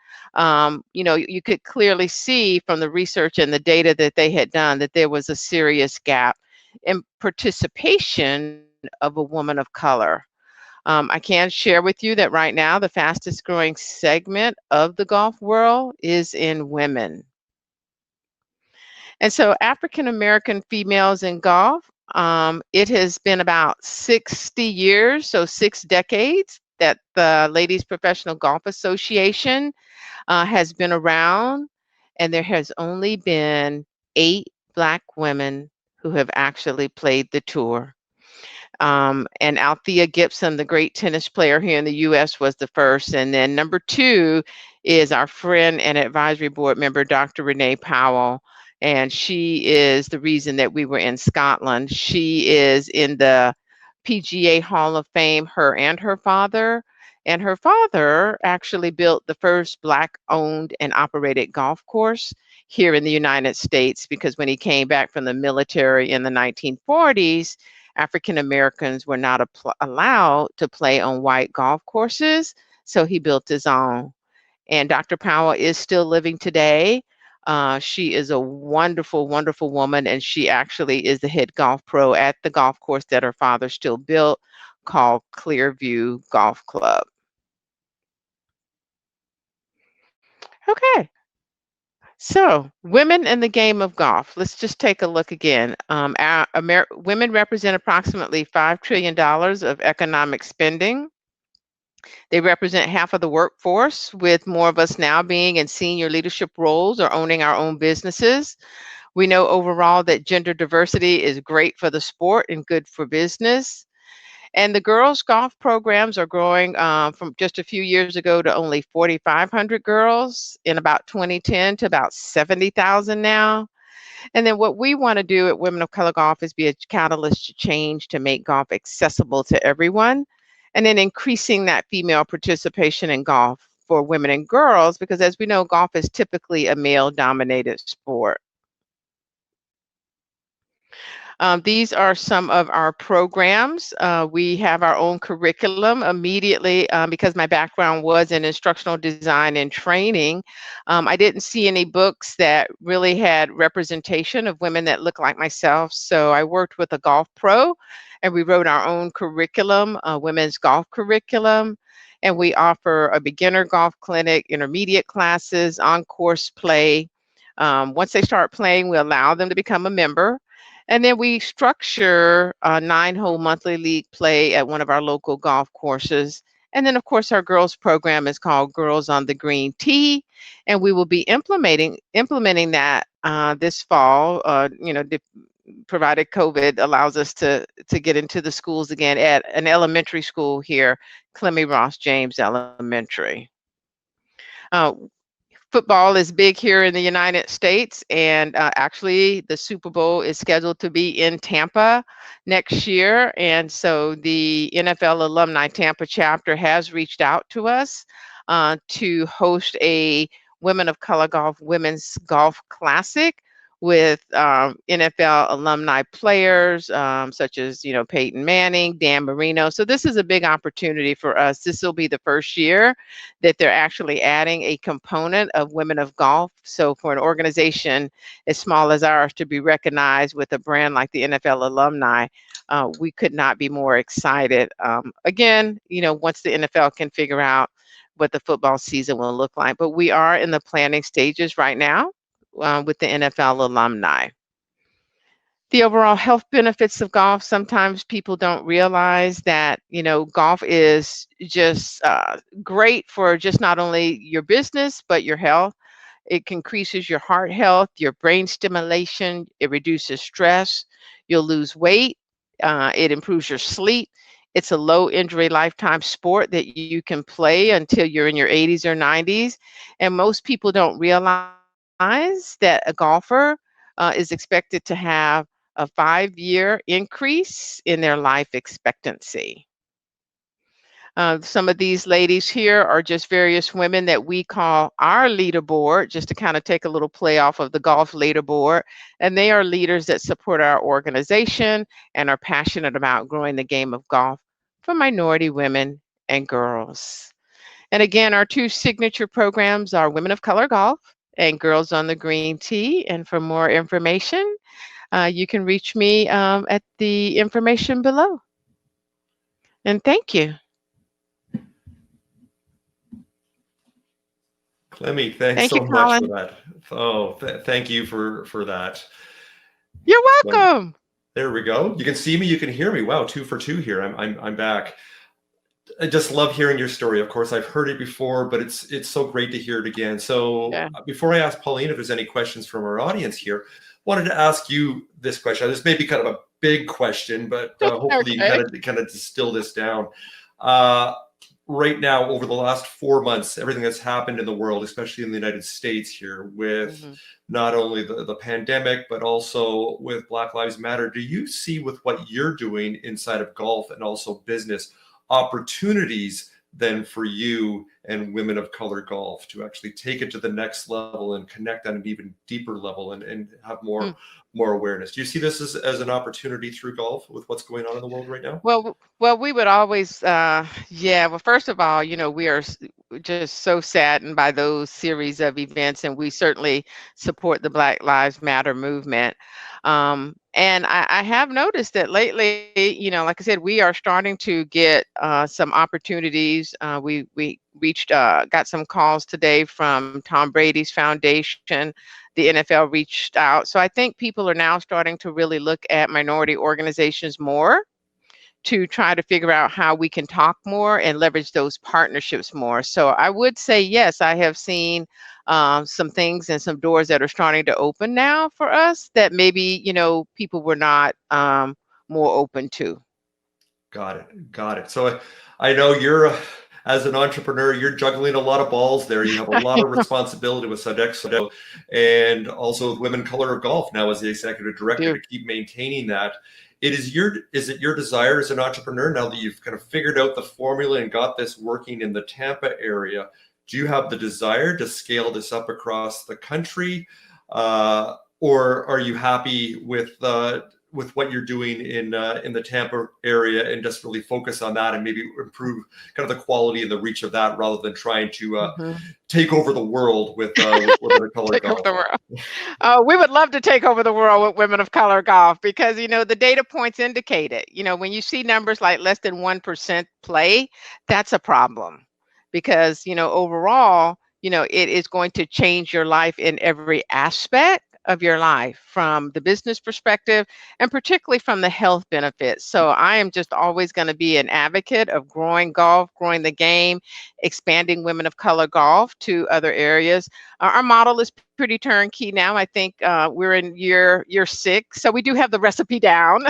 Speaker 6: you could clearly see from the research and the data that they had done that there was a serious gap in participation of a woman of color. I can share with you that right now, the fastest growing segment of the golf world is in women. And so African-American females in golf, it has been about 60 years, so 6 decades, that the Ladies Professional Golf Association has been around, and there has only been 8 Black women who have actually played the tour. And Althea Gibson, the great tennis player here in the US, was the first. And then number 2 is our friend and advisory board member, Dr. Renee Powell. And she is the reason that we were in Scotland. She is in the PGA Hall of Fame, her and her father. And her father actually built the first Black-owned and operated golf course here in the United States, because when he came back from the military in the 1940s, African Americans were not allowed to play on white golf courses, so he built his own. And Dr. Powell is still living today. She is a wonderful, wonderful woman, and she actually is the head golf pro at the golf course that her father still built, called Clearview Golf Club. Okay. So, women in the game of golf. Let's just take a look again. Women represent approximately $5 trillion of economic spending. They represent half of the workforce, with more of us now being in senior leadership roles or owning our own businesses. We know overall that gender diversity is great for the sport and good for business. And the girls' golf programs are growing from just a few years ago to only 4,500 girls in about 2010 to about 70,000 now. And then what we want to do at Women of Color Golf is be a catalyst to change to make golf accessible to everyone. And then increasing that female participation in golf for women and girls, because as we know, golf is typically a male-dominated sport. These are some of our programs. We have our own curriculum immediately because my background was in instructional design and training. I didn't see any books that really had representation of women that look like myself. So I worked with a golf pro and we wrote our own curriculum, women's golf curriculum. And we offer a beginner golf clinic, intermediate classes, on-course play. Once they start playing, we allow them to become a member. And then we structure a 9-hole monthly league play at one of our local golf courses. And then, of course, our girls program is called Girls on the Green Tee. And we will be implementing that this fall, provided COVID allows us to get into the schools again at an elementary school here, Clemmie Ross James Elementary. Football is big here in the United States, and actually the Super Bowl is scheduled to be in Tampa next year. And so the NFL Alumni Tampa chapter has reached out to us to host a Women of Color Golf Women's Golf Classic with NFL alumni players such as, Peyton Manning, Dan Marino. So this is a big opportunity for us. This will be the first year that they're actually adding a component of Women of Golf. So for an organization as small as ours to be recognized with a brand like the NFL alumni, we could not be more excited. Again, once the NFL can figure out what the football season will look like, but we are in the planning stages right now with the NFL alumni. The overall health benefits of golf, sometimes people don't realize that, golf is just great for just not only your business, but your health. It increases your heart health, your brain stimulation, it reduces stress, you'll lose weight, it improves your sleep. It's a low injury lifetime sport that you can play until you're in your 80s or 90s. And most people don't realize that a golfer is expected to have a 5-year increase in their life expectancy. Some of these ladies here are just various women that we call our leaderboard, just to kind of take a little play off of the golf leaderboard. And they are leaders that support our organization and are passionate about growing the game of golf for minority women and girls. And again, our 2 signature programs are Women of Color Golf and Girls on the Green Tee. And for more information, you can reach me at the information below. And thank you.
Speaker 1: Clemmie, thanks
Speaker 6: Thank you,
Speaker 1: so much
Speaker 6: Colin.
Speaker 1: for that. Oh, thank you for that.
Speaker 6: You're welcome.
Speaker 1: There we go. You can see me, you can hear me. Wow, 2 for 2 here. I'm back. I just love hearing your story. Of course, I've heard it before, but it's so great to hear it again. So
Speaker 6: Yeah.
Speaker 1: Before I ask Pauline if there's any questions from our audience here, wanted to ask you this question. This may be kind of a big question, but hopefully
Speaker 6: Okay.
Speaker 1: you kind of distill this down. Right now, over the last 4 months, everything that's happened in the world, especially in the United States here, with not only the pandemic, but also with Black Lives Matter, do you see with what you're doing inside of golf and also business opportunities then for you and Women of Color Golf to actually take it to the next level and connect on an even deeper level and have more awareness? Do you see this as an opportunity through golf with what's going on in the world right now?
Speaker 6: Well, we would always, well, first of all, we are just so saddened by those series of events, and we certainly support the Black Lives Matter movement. And I have noticed that lately, like I said, we are starting to get some opportunities. We got some calls today from Tom Brady's foundation. The NFL reached out. So I think people are now starting to really look at minority organizations more to try to figure out how we can talk more and leverage those partnerships more. So I would say, yes, I have seen some things and some doors that are starting to open now for us that maybe, people were not more open to.
Speaker 1: Got it. Got it. So I know you're, as an entrepreneur, you're juggling a lot of balls there. You have a lot of responsibility with Sodexo and also with Women Color of Golf now as the executive director to keep maintaining that. Is it your desire as an entrepreneur, now that you've kind of figured out the formula and got this working in the Tampa area, do you have the desire to scale this up across the country? Or are you happy with what you're doing in the Tampa area and just really focus on that and maybe improve kind of the quality and the reach of that rather than trying to take over the world with Women of Color Golf?
Speaker 6: We would love to take over the world with Women of Color Golf because, the data points indicate it. When you see numbers like less than 1% play, that's a problem because, overall, it is going to change your life in every aspect of your life, from the business perspective and particularly from the health benefits. So I am just always going to be an advocate of growing golf, growing the game, expanding Women of Color Golf to other areas. Our model is pretty turnkey now. I think we're in year 6, so we do have the recipe down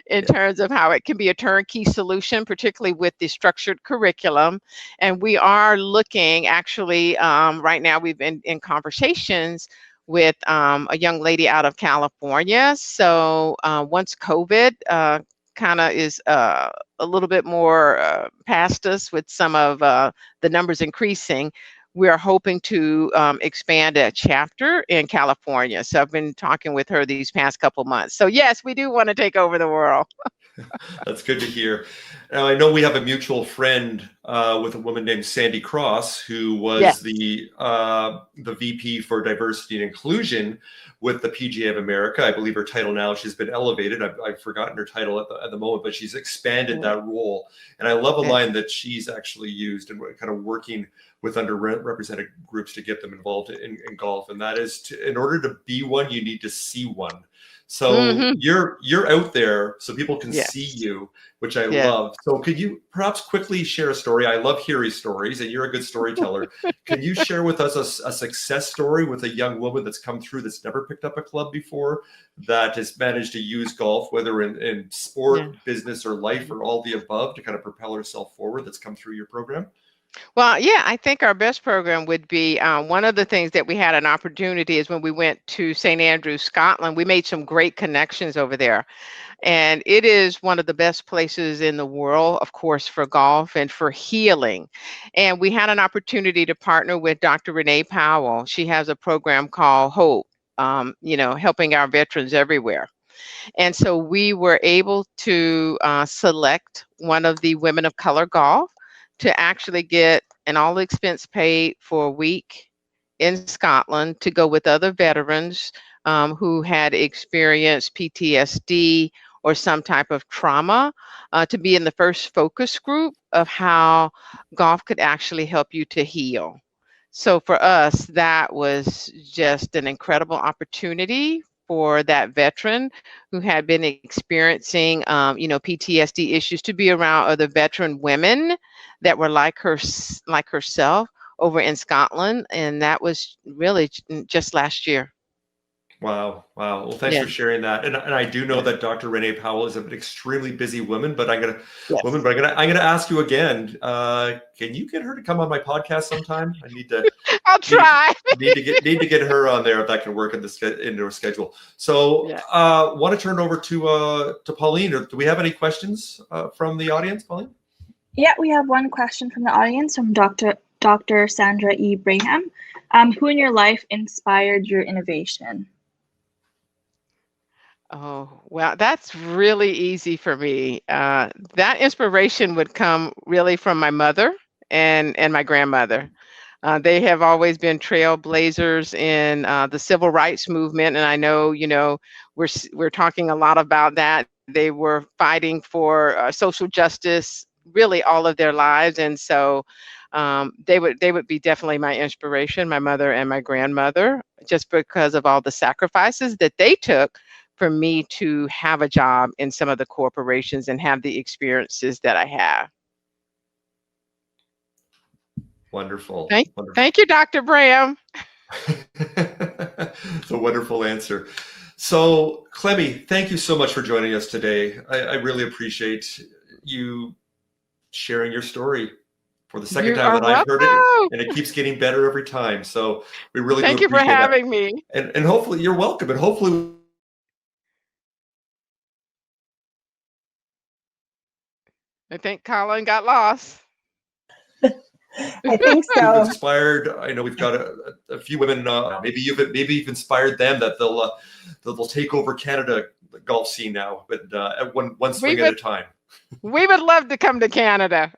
Speaker 6: in terms of how it can be a turnkey solution, particularly with the structured curriculum. And we are looking, actually, right now we've been in conversations with a young lady out of California. So once COVID kind of is a little bit more past us with some of the numbers increasing, we are hoping to expand a chapter in California. So I've been talking with her these past couple months. So yes, we do want to take over the world.
Speaker 1: That's good to hear. Now, I know we have a mutual friend with a woman named Sandy Cross, who was the VP for Diversity and Inclusion with the PGA of America. I believe her title now, she's been elevated. I've forgotten her title at the moment, but she's expanded that role. And I love a line that she's actually used and kind of working with underrepresented groups to get them involved in golf. And that is, in order to be one, you need to see one. So you're out there so people can see you, which I love. So could you perhaps quickly share a story? I love hearing stories, and you're a good storyteller. Can you share with us a success story with a young woman that's come through that's never picked up a club before, that has managed to use golf, whether in sport, business, or life, or all the above, to kind of propel herself forward, that's come through your program?
Speaker 6: Well, yeah, I think our best program would be one of the things that we had an opportunity is when we went to St. Andrews, Scotland. We made some great connections over there. And it is one of the best places in the world, of course, for golf and for healing. And we had an opportunity to partner with Dr. Renee Powell. She has a program called Hope, helping our veterans everywhere. And so we were able to select one of the Women of Color Golf to actually get an all expense paid for a week in Scotland to go with other veterans who had experienced PTSD or some type of trauma, to be in the first focus group of how golf could actually help you to heal. So for us, that was just an incredible opportunity for that veteran who had been experiencing, PTSD issues, to be around other veteran women that were like herself over in Scotland. And that was really just last year.
Speaker 1: Wow. Well, thanks for sharing that. And I do know that Dr. Renee Powell is an extremely busy woman, but I'm gonna ask you again. Can you get her to come on my podcast sometime? I need to.
Speaker 6: I'll try.
Speaker 1: Need to get her on there if that can work into her schedule. So, want to turn over to Pauline. Or do we have any questions from the audience, Pauline?
Speaker 7: Yeah, we have one question from the audience from Dr. Sandra E. Braham. Who in your life inspired your innovation?
Speaker 6: Oh, well, that's really easy for me. That inspiration would come really from my mother and my grandmother. They have always been trailblazers in the civil rights movement, and I know, we're talking a lot about that. They were fighting for social justice really all of their lives, and so they would be definitely my inspiration, my mother and my grandmother, just because of all the sacrifices that they took for me to have a job in some of the corporations and have the experiences that I have.
Speaker 1: Wonderful.
Speaker 6: Thank you, Dr. Braham.
Speaker 1: It's a wonderful answer. So, Clemmie, thank you so much for joining us today. I really appreciate you sharing your story for the second
Speaker 6: You
Speaker 1: time
Speaker 6: are
Speaker 1: that I've heard it,
Speaker 6: welcome.
Speaker 1: and it keeps getting better every time. So we really do
Speaker 6: Thank you for
Speaker 1: appreciate that.
Speaker 6: having me.
Speaker 1: And hopefully you're welcome. And hopefully
Speaker 6: I think Colin got lost.
Speaker 2: I think
Speaker 1: you've
Speaker 2: so.
Speaker 1: inspired. I know we've got a few women. Maybe you've inspired them that they'll take over Canada golf scene now, but one swing at a time.
Speaker 6: We would love to come to Canada.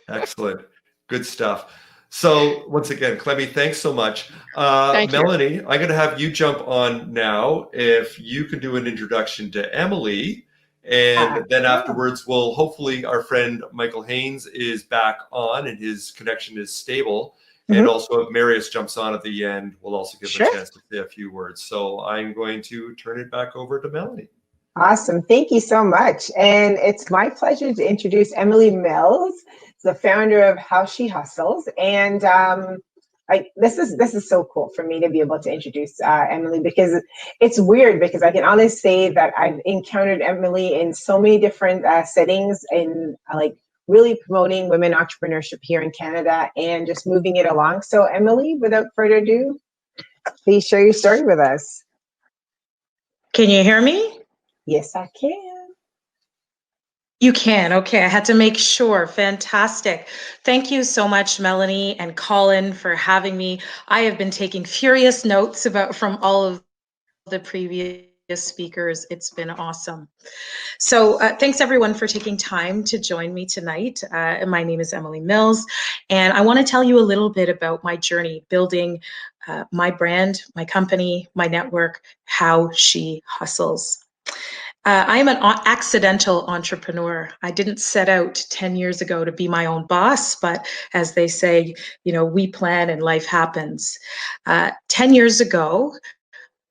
Speaker 1: Excellent, good stuff. So once again, Clemmie, thanks so much.
Speaker 6: Thank you.
Speaker 1: Melloney, I'm going to have you jump on now. If you could do an introduction to Emily, and then afterwards, we'll hopefully our friend Michael Haynes is back on and his connection is stable. And also if Marius jumps on at the end, we'll also give him a chance to say a few words. So I'm going to turn it back over to Melloney.
Speaker 2: Awesome. Thank you so much. And it's my pleasure to introduce Emily Mills, the founder of How She Hustles. And this is so cool for me to be able to introduce Emily, because it's weird, because I can honestly say that I've encountered Emily in so many different settings, in like really promoting women entrepreneurship here in Canada and just moving it along. So Emily, without further ado, please share your story with us.
Speaker 8: Can you hear me?
Speaker 2: Yes, I can.
Speaker 8: You can. Okay, I had to make sure. Fantastic. Thank you so much, Melloney and Colin, for having me. I have been taking furious notes from all of the previous speakers. It's been awesome. So thanks everyone for taking time to join me tonight. My name is Emily Mills, and I want to tell you a little bit about my journey building my brand, my company, my network, How She Hustles. I am an accidental entrepreneur. I didn't set out 10 years ago to be my own boss, but as they say, we plan and life happens. 10 years ago,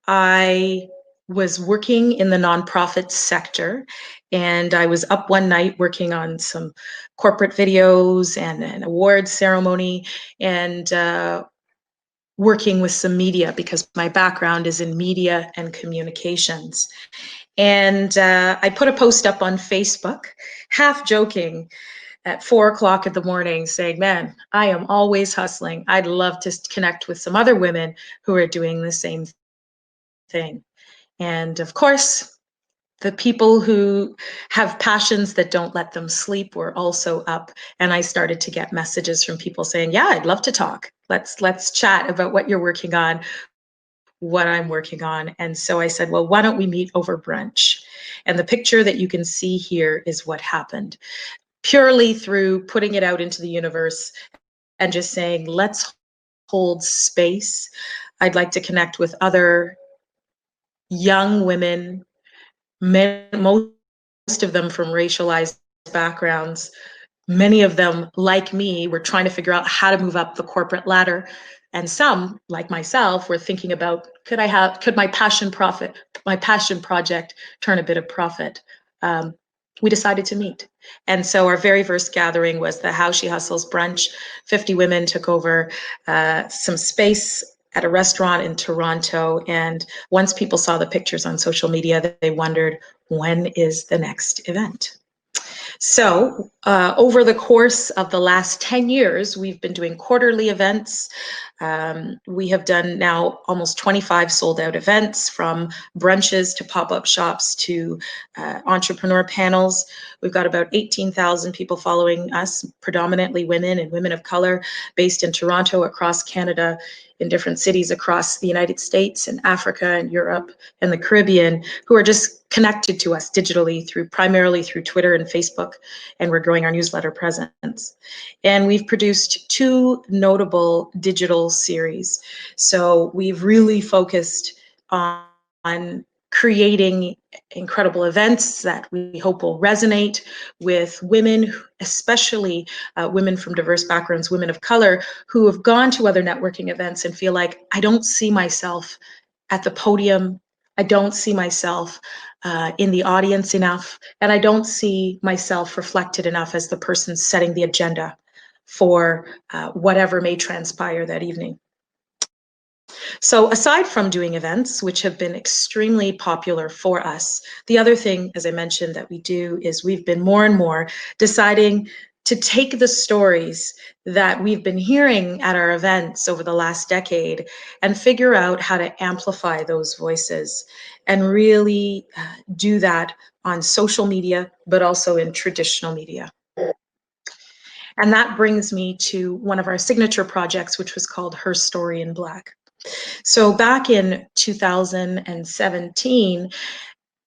Speaker 8: I was working in the nonprofit sector, and I was up one night working on some corporate videos and an awards ceremony, and working with some media, because my background is in media and communications. And I put a post up on Facebook, half joking, at 4:00 in the morning, saying, man, I am always hustling. I'd love to connect with some other women who are doing the same thing. And of course, the people who have passions that don't let them sleep were also up. And I started to get messages from people saying, yeah, I'd love to talk. Let's chat about what you're working on, what I'm working on. And so I said, well, why don't we meet over brunch? And the picture that you can see here is what happened, purely through putting it out into the universe and just saying, let's hold space. I'd like to connect with other young women, most of them from racialized backgrounds. Many of them, like me, were trying to figure out how to move up the corporate ladder. And some, like myself, were thinking about, could my passion project turn a bit of profit? We decided to meet. And so our very first gathering was the How She Hustles brunch. 50 women took over some space at a restaurant in Toronto. And once people saw the pictures on social media, they wondered, when is the next event? So over the course of the last 10 years, we've been doing quarterly events. We have done now almost 25 sold out events, from brunches to pop-up shops to entrepreneur panels. We've got about 18,000 people following us, predominantly women and women of color, based in Toronto, across Canada, in different cities across the United States and Africa and Europe and the Caribbean, who are just connected to us digitally primarily through Twitter and Facebook, and we're growing our newsletter presence. And we've produced 2 notable digital series. So we've really focused on creating incredible events that we hope will resonate with women, especially women from diverse backgrounds, women of color, who have gone to other networking events and feel like, I don't see myself at the podium, I don't see myself in the audience enough, and I don't see myself reflected enough as the person setting the agenda for whatever may transpire that evening. So aside from doing events, which have been extremely popular for us, the other thing, as I mentioned, that we do is we've been more and more deciding to take the stories that we've been hearing at our events over the last decade and figure out how to amplify those voices and really do that on social media, but also in traditional media. And that brings me to one of our signature projects, which was called Her Story in Black. So back in 2017,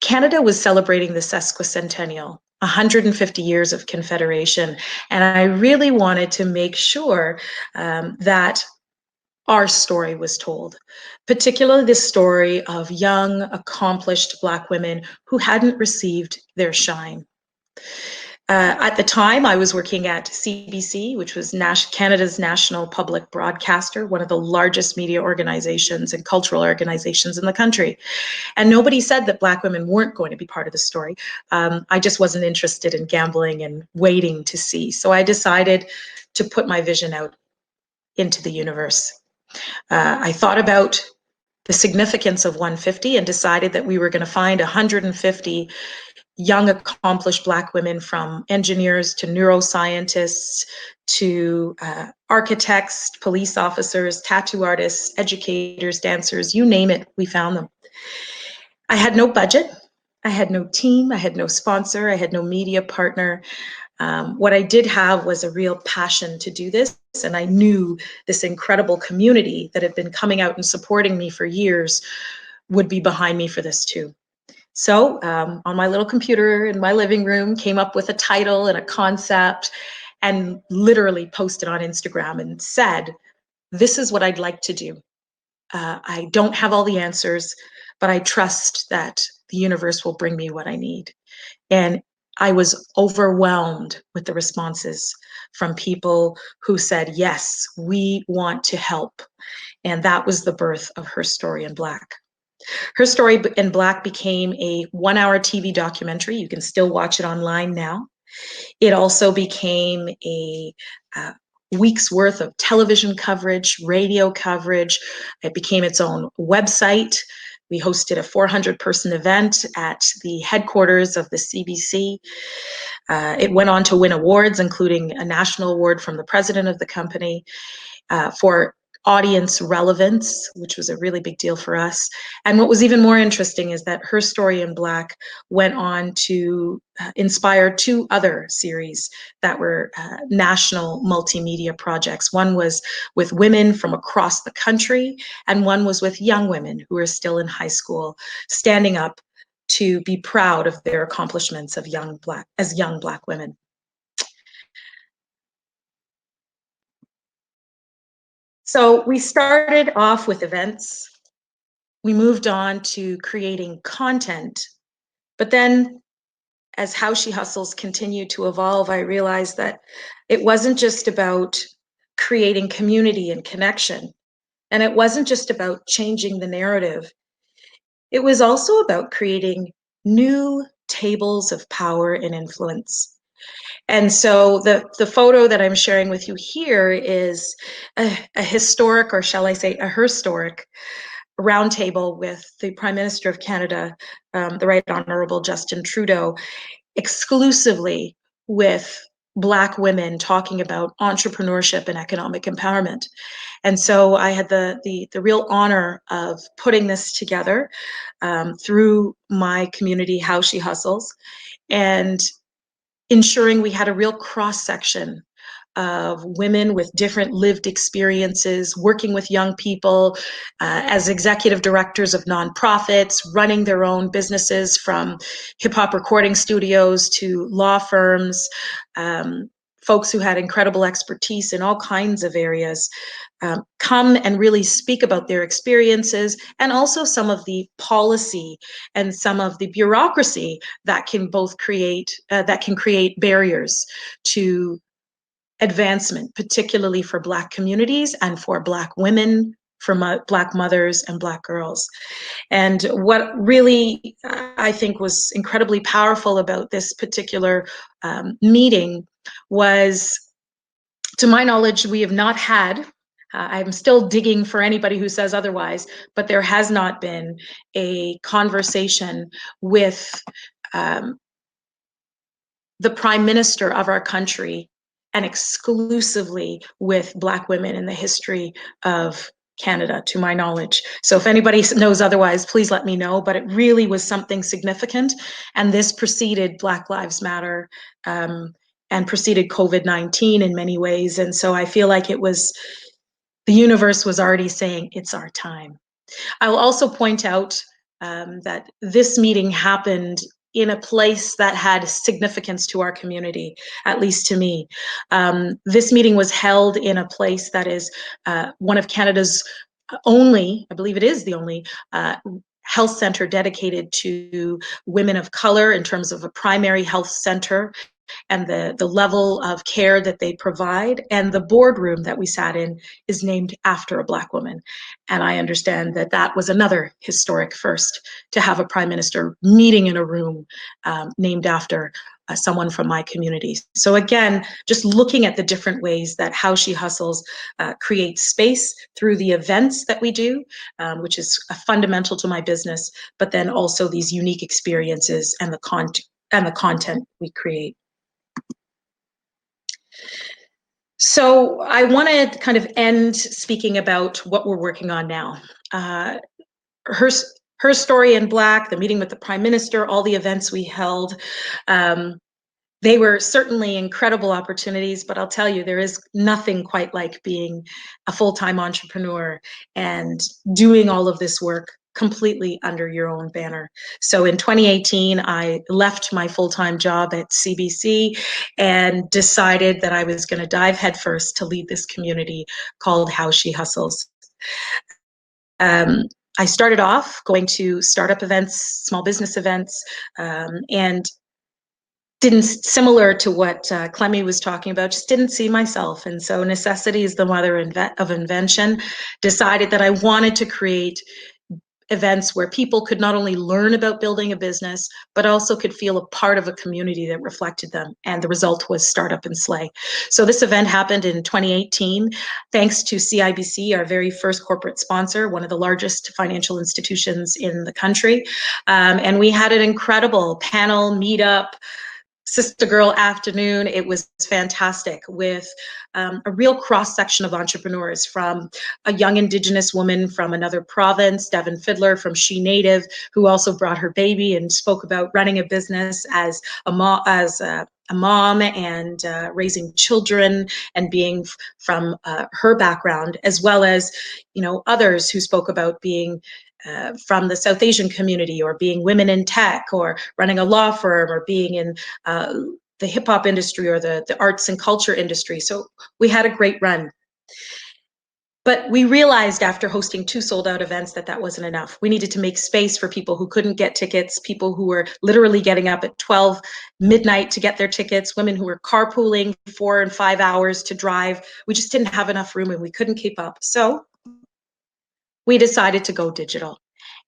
Speaker 8: Canada was celebrating the sesquicentennial, 150 years of Confederation. And I really wanted to make sure that our story was told, particularly the story of young, accomplished Black women who hadn't received their shine. At the time, I was working at CBC, which was Canada's national public broadcaster, one of the largest media organizations and cultural organizations in the country. And nobody said that Black women weren't going to be part of the story. I just wasn't interested in gambling and waiting to see. So I decided to put my vision out into the universe. I thought about the significance of 150 and decided that we were going to find 150 young, accomplished Black women, from engineers to neuroscientists to architects, police officers, tattoo artists, educators, dancers, you name it, we found them. I had no budget, I had no team, I had no sponsor, I had no media partner. What I did have was a real passion to do this, and I knew this incredible community that had been coming out and supporting me for years would be behind me for this too. So on my little computer in my living room, came up with a title and a concept and literally posted on Instagram and said, this is what I'd like to do. I don't have all the answers, but I trust that the universe will bring me what I need. And I was overwhelmed with the responses from people who said, yes, we want to help. And that was the birth of Her Story in Black. Her Story in Black became a 1-hour TV documentary. You can still watch it online now. It also became a week's worth of television coverage, radio coverage. It became its own website. We hosted a 400-person event at the headquarters of the CBC. It went on to win awards, including a national award from the president of the company for audience relevance, which was a really big deal for us. And what was even more interesting is that Her Story in Black went on to inspire 2 other series that were national multimedia projects. One was with women from across the country, and one was with young women who are still in high school, standing up to be proud of their accomplishments of young Black women. So we started off with events. We moved on to creating content. But then as How She Hustles continued to evolve, I realized that it wasn't just about creating community and connection. And it wasn't just about changing the narrative. It was also about creating new tables of power and influence. And so the photo that I'm sharing with you here is a historic, or shall I say a herhistoric, roundtable with the Prime Minister of Canada, the Right Honourable Justin Trudeau, exclusively with Black women talking about entrepreneurship and economic empowerment. And so I had the real honor of putting this together through my community, How She Hustles, and ensuring we had a real cross-section of women with different lived experiences, working with young people as executive directors of nonprofits, running their own businesses, from hip-hop recording studios to law firms, folks who had incredible expertise in all kinds of areas, come and really speak about their experiences, and also some of the policy and some of the bureaucracy that can both create barriers to advancement, particularly for Black communities and for Black women, for Black mothers and Black girls. And what really I think was incredibly powerful about this particular meeting was, to my knowledge, we have not had I'm still digging for anybody who says otherwise, but there has not been a conversation with the Prime Minister of our country and exclusively with Black women in the history of Canada, to my knowledge. So if anybody knows otherwise, please let me know, but it really was something significant. And this preceded Black Lives Matter and preceded COVID-19 in many ways. And so I feel like it was, the universe was already saying, it's our time. I will also point out that this meeting happened in a place that had significance to our community, at least to me. This meeting was held in a place that is one of Canada's only, I believe it is the only, health center dedicated to women of color in terms of a primary health center and the level of care that they provide. And the boardroom that we sat in is named after a Black woman. And I understand that that was another historic first, to have a prime minister meeting in a room named after someone from my community. So again, just looking at the different ways that How She Hustles creates space through the events that we do, which is fundamental to my business, but then also these unique experiences and the content we create. So I want to kind of end speaking about what we're working on now. Her story in Black, the meeting with the Prime Minister, all the events we held, they were certainly incredible opportunities, but I'll tell you, there is nothing quite like being a full-time entrepreneur and doing all of this work completely under your own banner. So in 2018, I left my full-time job at CBC and decided that I was going to dive headfirst to lead this community called How She Hustles. I started off going to startup events, small business events, and didn't, similar to what Clemmie was talking about, just didn't see myself. And so necessity is the mother of invention. Decided that I wanted to create events where people could not only learn about building a business, but also could feel a part of a community that reflected them. And the result was Startup and Slay. So this event happened in 2018, thanks to CIBC, our very first corporate sponsor, one of the largest financial institutions in the country. And we had an incredible panel meetup, Sister Girl afternoon. It was fantastic, with a real cross-section of entrepreneurs, from a young Indigenous woman from another province, Devin Fiddler from She Native, who also brought her baby and spoke about running a business as a mom and raising children and being from her background, as well as, you know, others who spoke about being from the South Asian community, or being women in tech, or running a law firm, or being in the hip hop industry, or the arts and culture industry. So we had a great run. But we realized after hosting 2 sold out events that that wasn't enough. We needed to make space for people who couldn't get tickets, people who were literally getting up at 12 midnight to get their tickets, women who were carpooling 4 and 5 hours to drive. We just didn't have enough room and we couldn't keep up. So we decided to go digital.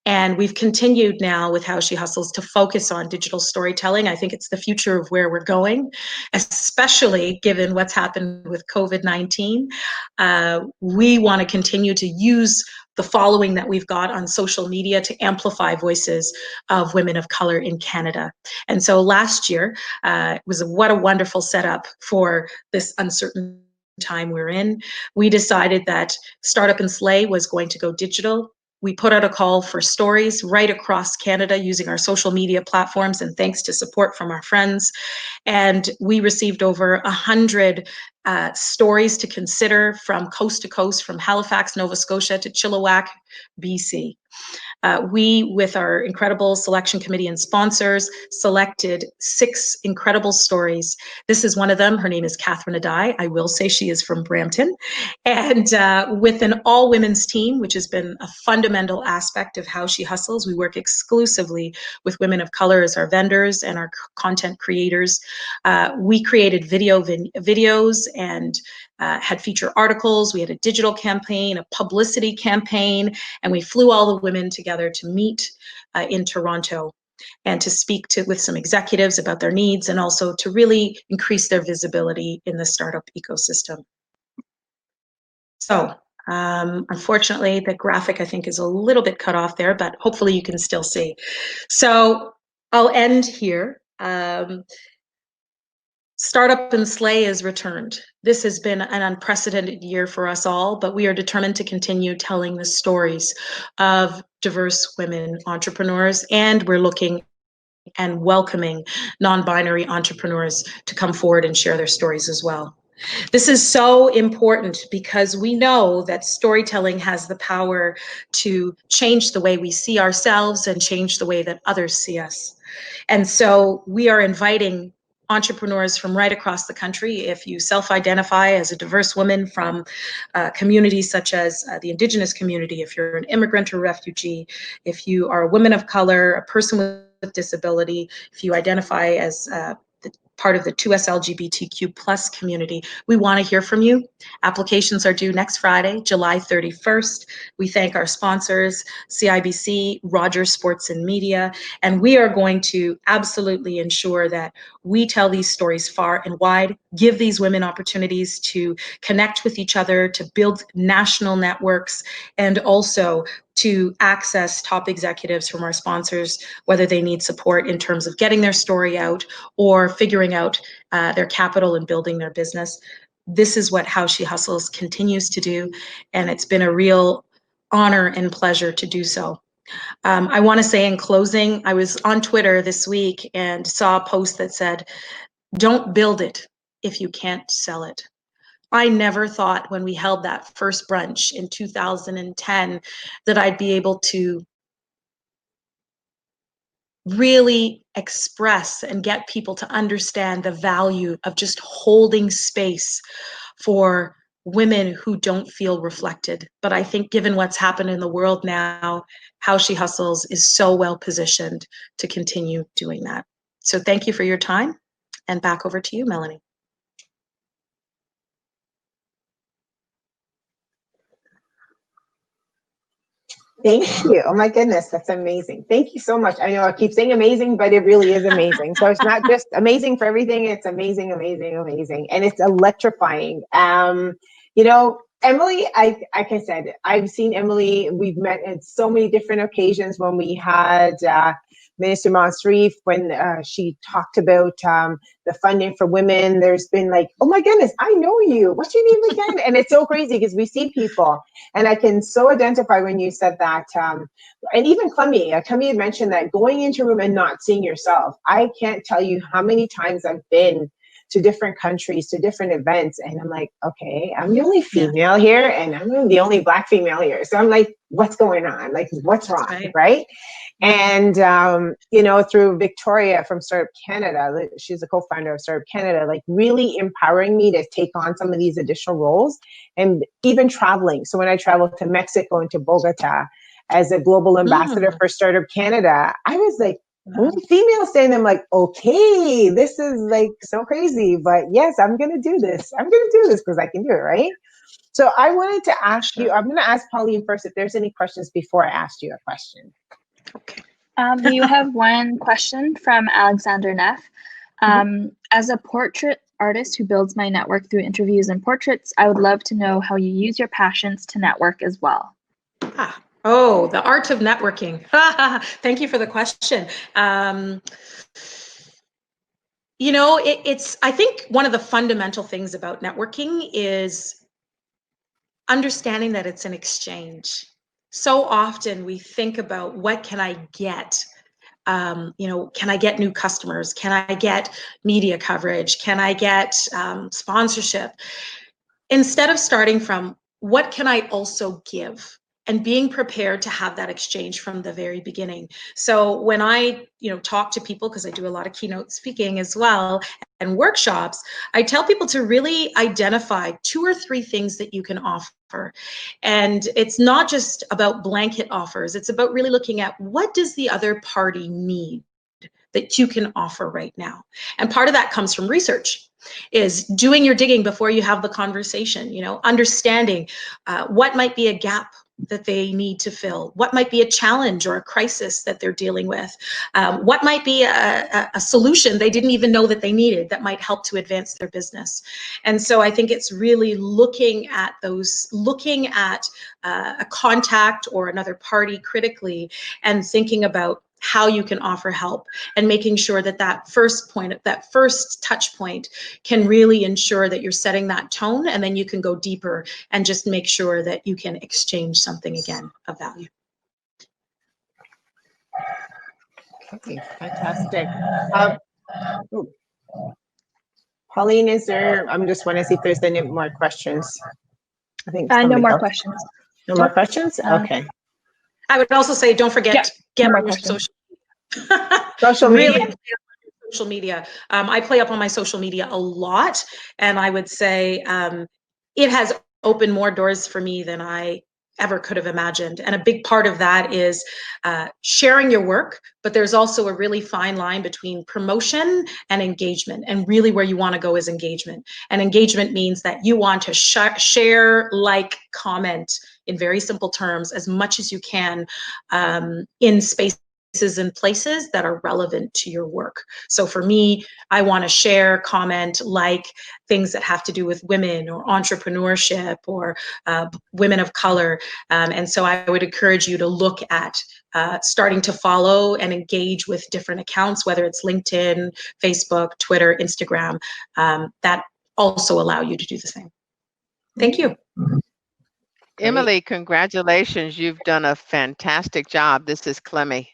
Speaker 8: And we've continued now with How She Hustles to focus on digital storytelling. I think it's the future of where we're going, especially given what's happened with COVID-19. We want to continue to use the following that we've got on social media to amplify voices of women of color in Canada. And so last year was what a wonderful setup for this uncertain time we're in. We decided that Startup and Slay was going to go digital. We put out a call for stories right across Canada using our social media platforms, and thanks to support from our friends. And we received over 100 stories to consider from coast to coast, from Halifax, Nova Scotia to Chilliwack, BC. We, with our incredible selection committee and sponsors, selected 6 incredible stories. This is one of them. Her name is Catherine Adai. I will say she is from Brampton. And with an all-women's team, which has been a fundamental aspect of How She Hustles, we work exclusively with women of color as our vendors and our content creators. We created videos and had feature articles. We had a digital campaign, a publicity campaign, and we flew all the women together to meet in Toronto and to speak with some executives about their needs, and also to really increase their visibility in the startup ecosystem. So Unfortunately, the graphic, I think, is a little bit cut off there, but hopefully you can still see. So I'll end here. Startup and Slay is returned. This has been an unprecedented year for us all, but we are determined to continue telling the stories of diverse women entrepreneurs, and we're looking and welcoming non-binary entrepreneurs to come forward and share their stories as well. This is so important because we know that storytelling has the power to change the way we see ourselves and change the way that others see us. And so we are inviting entrepreneurs from right across the country. If you self-identify as a diverse woman from communities such as the Indigenous community, if you're an immigrant or refugee, if you are a woman of color, a person with disability, if you identify as part of the 2S LGBTQ plus community, we want to hear from you. Applications are due next Friday, July 31st. We thank our sponsors, CIBC, Rogers Sports and Media, and we are going to absolutely ensure that we tell these stories far and wide, give these women opportunities to connect with each other, to build national networks, and also to access top executives from our sponsors, whether they need support in terms of getting their story out or figuring out their capital and building their business. This is what How She Hustles continues to do, and it's been a real honor and pleasure to do so. I want to say in closing, I was on Twitter this week and saw a post that said, "Don't build it if you can't sell it." I never thought when we held that first brunch in 2010 that I'd be able to really express and get people to understand the value of just holding space for women who don't feel reflected. But I think given what's happened in the world now, How She Hustles is so well positioned to continue doing that. So thank you for your time, and back over to you, Melloney.
Speaker 2: Thank you. Oh my goodness, that's amazing. Thank you so much. I know I keep saying amazing, but it really is amazing. So it's not just amazing for everything, it's amazing, amazing, amazing. And it's electrifying. You know, Emily, like I said, I've seen Emily, we've met at so many different occasions when we had Minister Moncrief, when she talked about the funding for women. There's been like, oh my goodness, I know you. What's your name again? And it's so crazy because we see people, and I can so identify when you said that. And even Clemmie had mentioned that going into a room and not seeing yourself. I can't tell you how many times I've been to different countries, to different events, and I'm like, okay, I'm the only female here, and I'm the only Black female here. So I'm like, what's going on? Like, what's wrong, right? And, you know, through Victoria from Startup Canada, she's a co-founder of Startup Canada, like really empowering me to take on some of these additional roles, and even traveling. So when I traveled to Mexico and to Bogota as a global ambassador for Startup Canada, I was like, only female saying, I'm like, okay, this is like so crazy, but yes, I'm going to do this. I'm going to do this because I can do it, right? So I wanted to ask you, I'm going to ask Pauline first if there's any questions before I ask you a question.
Speaker 8: Okay.
Speaker 7: We have one question from Alexander Neff. As a portrait artist who builds my network through interviews and portraits, I would love to know how you use your passions to network as well.
Speaker 8: Oh, the art of networking. Thank you for the question. You know, it's, I think one of the fundamental things about networking is understanding that it's an exchange. So often we think about, what can I get? You know, can I get new customers? Can I get media coverage? Can I get sponsorship? Instead of starting from, what can I also give? And being prepared to have that exchange from the very beginning. So when I, you know, talk to people, because I do a lot of keynote speaking as well and workshops, I tell people to really identify 2 or 3 things that you can offer. And it's not just about blanket offers. It's about really looking at, what does the other party need that you can offer right now? And part of that comes from research, is doing your digging before you have the conversation, you know, understanding what might be a gap that they need to fill? What might be a challenge or a crisis that they're dealing with? What might be a solution they didn't even know that they needed that might help to advance their business? And so I think it's really looking at a contact or another party critically and thinking about how you can offer help and making sure that that first touch point can really ensure that you're setting that tone, and then you can go deeper and just make sure that you can exchange something again of value.
Speaker 2: Okay, fantastic. Pauline, I'm just want to see if there's any more questions. I think
Speaker 7: No more questions.
Speaker 2: No more questions? Okay.
Speaker 8: I would also say, don't forget, get on your social media.
Speaker 2: Social media?
Speaker 8: Really play up on your social media. I play up on my social media a lot, and I would say it has opened more doors for me than I ever could have imagined. And a big part of that is sharing your work, but there's also a really fine line between promotion and engagement. And really where you want to go is engagement. And engagement means that you want to share, like, comment in very simple terms as much as you can in spaces and places that are relevant to your work. So for me, I want to share, comment, like things that have to do with women or entrepreneurship or women of color. And so I would encourage you to look at starting to follow and engage with different accounts, whether it's LinkedIn, Facebook, Twitter, Instagram, that also allow you to do the same. Thank you.
Speaker 6: Emily, congratulations. You've done a fantastic job. This is Clemmie.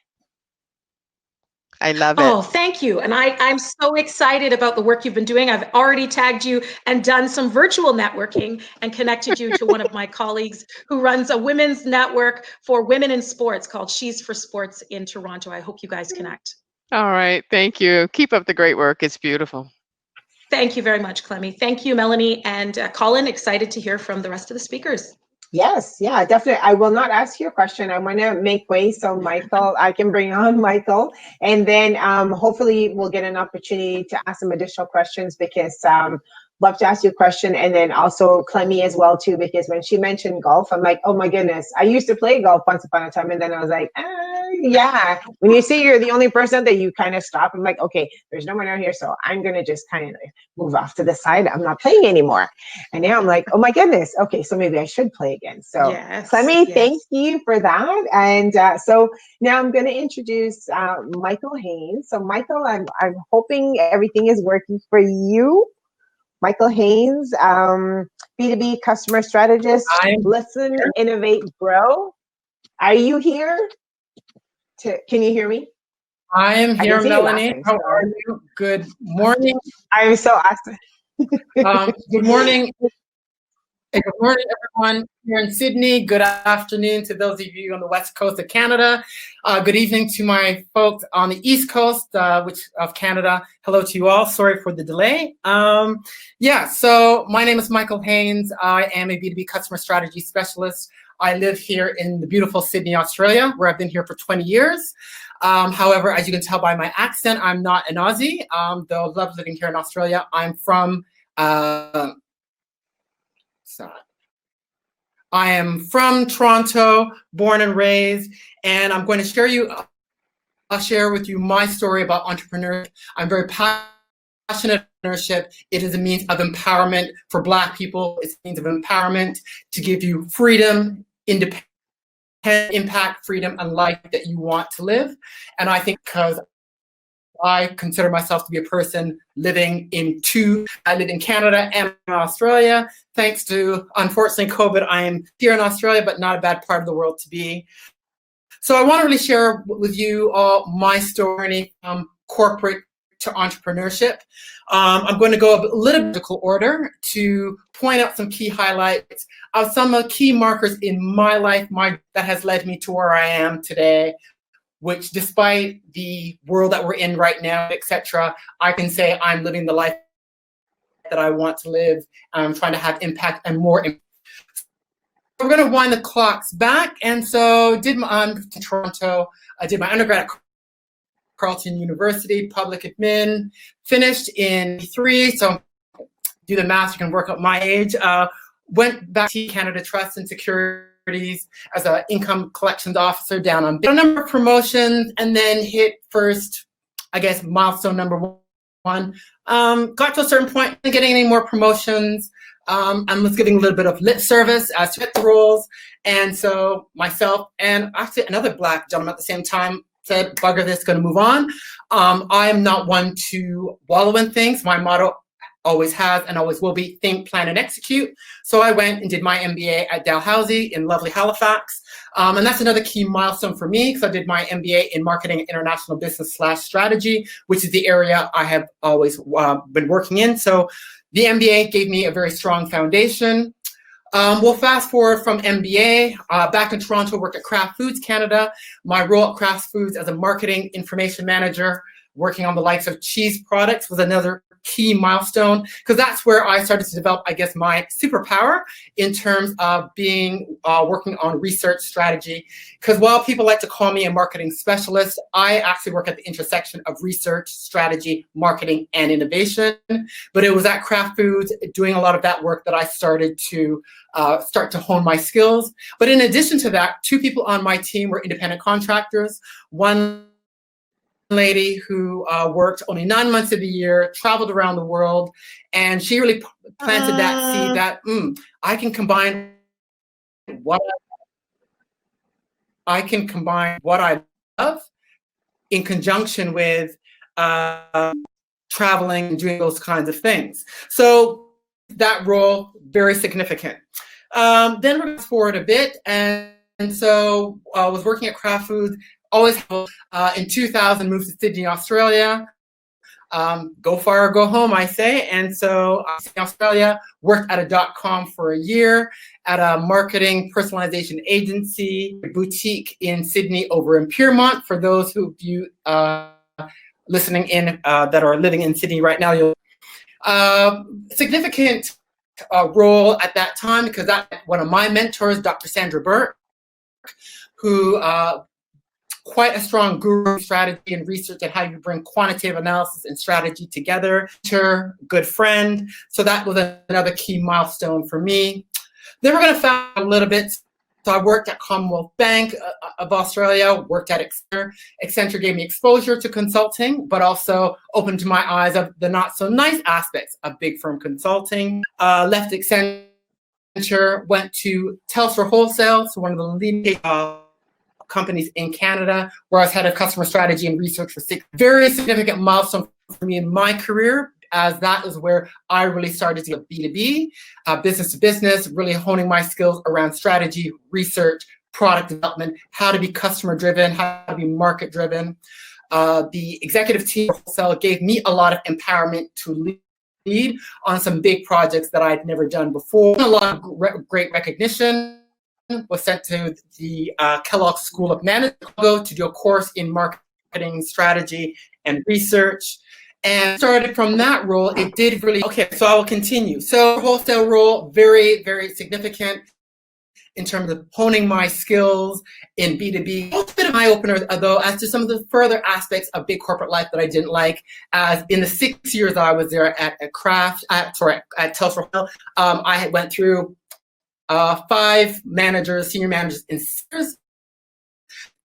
Speaker 6: I love it.
Speaker 8: Oh, thank you. And I'm so excited about the work you've been doing. I've already tagged you and done some virtual networking and connected you to one of my colleagues who runs a women's network for women in sports called She's for Sports in Toronto. I hope you guys connect.
Speaker 6: All right. Thank you. Keep up the great work. It's beautiful.
Speaker 8: Thank you very much, Clemmie. Thank you, Melloney and Colin. Excited to hear from the rest of the speakers.
Speaker 2: Yes, yeah, definitely. I will not ask you a question. I want to make way so Michael, I can bring on Michael, and then hopefully we'll get an opportunity to ask some additional questions, because love to ask you a question, and then also Clemmie as well too, because when she mentioned golf, I'm like, oh my goodness, I used to play golf once upon a time, and then I was like, yeah. When you say you're the only person that you kind of stop, I'm like, okay, there's no one out here, so I'm gonna just kind of move off to the side. I'm not playing anymore. And now I'm like, oh my goodness, okay, so maybe I should play again. So
Speaker 8: yes,
Speaker 2: Clemmie,
Speaker 8: yes.
Speaker 2: Thank you for that. And so now I'm going to introduce Michael Haynes. So Michael, I'm hoping everything is working for you. Michael Haynes, B2B customer strategist. Listen, innovate, grow. Are you here? Can you hear me?
Speaker 9: I am here, Melloney. How are you? Good morning.
Speaker 2: I'm so awesome.
Speaker 9: Good morning. Good morning, everyone here in Sydney. Good afternoon to those of you on the west coast of Canada. Good evening to my folks on the east coast of Canada. Hello to you all. Sorry for the delay. So my name is Michael Haynes. I am a B2B customer strategy specialist. I live here in the beautiful Sydney, Australia, where I've been here for 20 years. However, as you can tell by my accent, I'm not an Aussie, though I love living here in Australia. I'm from I am from Toronto, born and raised, and I'm going to I'll share with you my story about entrepreneurship. I'm very passionate about entrepreneurship. It is a means of empowerment for Black people. It's a means of empowerment to give you freedom, independence, impact, freedom, and life that you want to live. And I think because I consider myself to be a person living I live in Canada and in Australia. Thanks to, unfortunately, COVID, I am here in Australia, but not a bad part of the world to be. So I want to really share with you all my story from corporate to entrepreneurship. I'm going to go a little bit in order to point out some key highlights of some of the key markers in my life that has led me to where I am today, which despite the world that we're in right now, etc., I can say I'm living the life that I want to live. I'm trying to have impact and more impact. We're going to wind the clocks back. And so I'm from Toronto. I did my undergrad at Carleton University, public admin, finished in 3. So do the math, you can work out my age. Went back to Canada Trust and Security as an income collections officer down on a number of promotions, and then hit first, I guess, milestone number one. Got to a certain point, didn't get any more promotions. I was giving a little bit of lip service as to the roles. And so myself and actually another Black gentleman at the same time said, bugger this, going to move on. I am not one to wallow in things. My motto always has and always will be think, plan, and execute. So I went and did my MBA at Dalhousie in lovely Halifax. And that's another key milestone for me, because I did my MBA in marketing and international business / strategy, which is the area I have always been working in. So the MBA gave me a very strong foundation. We'll fast forward from MBA. Back in Toronto, worked at Kraft Foods Canada. My role at Kraft Foods as a marketing information manager, working on the likes of cheese products, was another key milestone, because that's where I started to develop, I guess, my superpower in terms of being working on research strategy. Because while people like to call me a marketing specialist, I actually work at the intersection of research, strategy, marketing, and innovation. But it was at Kraft Foods doing a lot of that work that I started to start to hone my skills. But in addition to that, 2 people on my team were independent contractors. One lady who worked only 9 months of the year, traveled around the world, and she really planted that seed that I can combine what I love in conjunction with traveling and doing those kinds of things. So that role, very significant. Then we're going to forward a bit, and so I was working at Kraft Foods. Always in 2000 moved to Sydney, Australia. Go far or go home, I say. And so in Australia, worked at a .com for a year, at a marketing personalization agency, boutique in Sydney over in Piermont. For those of you listening in that are living in Sydney right now, you'll significant role at that time, because that one of my mentors, Dr. Sandra Burke, who quite a strong guru of strategy and research and how you bring quantitative analysis and strategy together. Good friend. So that was another key milestone for me. Then we're going to fast a little bit. So I worked at Commonwealth Bank of Australia, worked at Accenture. Accenture gave me exposure to consulting, but also opened to my eyes of the not so nice aspects of big firm consulting. Left Accenture, went to Telstra Wholesale, so one of the leading companies in Canada, where I was head of customer strategy and research for 6. Very significant milestone for me in my career, as that is where I really started to get B2B, business to business, really honing my skills around strategy, research, product development, how to be customer driven, how to be market driven. The executive team at Wholesale gave me a lot of empowerment to lead on some big projects that I'd never done before. A lot of great recognition. Was sent to the Kellogg School of Management to do a course in marketing strategy and research. And started from that role, it did really, okay, so I will continue. So wholesale role, very, very significant in terms of honing my skills in B2B. A bit of an eye-opener, though, as to some of the further aspects of big corporate life that I didn't like. As in the 6 years I was there at Telstra, I had went through 5 managers, senior managers in seniors,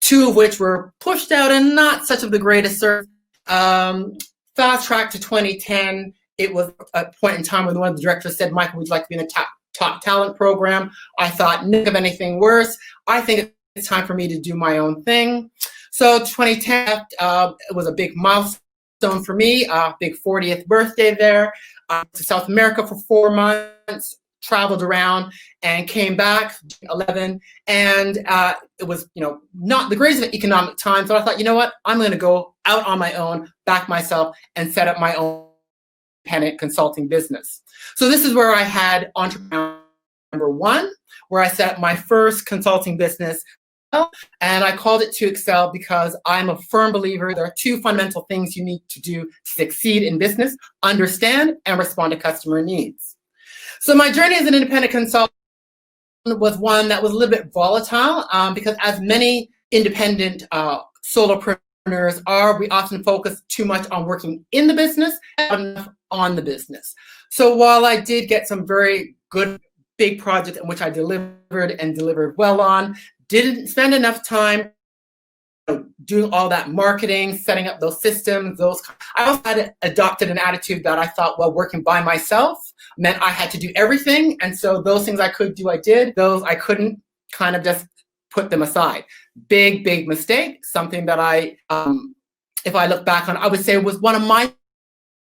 Speaker 9: 2 of which were pushed out and not such of the greatest service. Fast track to 2010, it was a point in time when one of the directors said, Michael, would you like to be in the top talent program? I thought, nothing of anything worse. I think it's time for me to do my own thing. So 2010, it was a big milestone for me, big 40th birthday there. To South America for 4 months. Traveled around and came back 11, and it was not the greatest of economic times. So I thought, you know what, I'm going to go out on my own, back myself, and set up my own independent consulting business. So this is where I had entrepreneur number 1, where I set up my first consulting business, and I called it To Excel because I'm a firm believer there are 2 fundamental things you need to do to succeed in business: understand and respond to customer needs. So my journey as an independent consultant was one that was a little bit volatile because, as many independent solopreneurs are, we often focus too much on working in the business and not enough on the business. So while I did get some very good big project in which I delivered and delivered well on. Didn't spend enough time doing all that marketing, setting up those systems. I also had adopted an attitude that I thought, well, working by myself meant I had to do everything. And so those things I could do, I did. Those I couldn't, kind of just put them aside. Big mistake. Something that I, if I look back on, I would say was one of my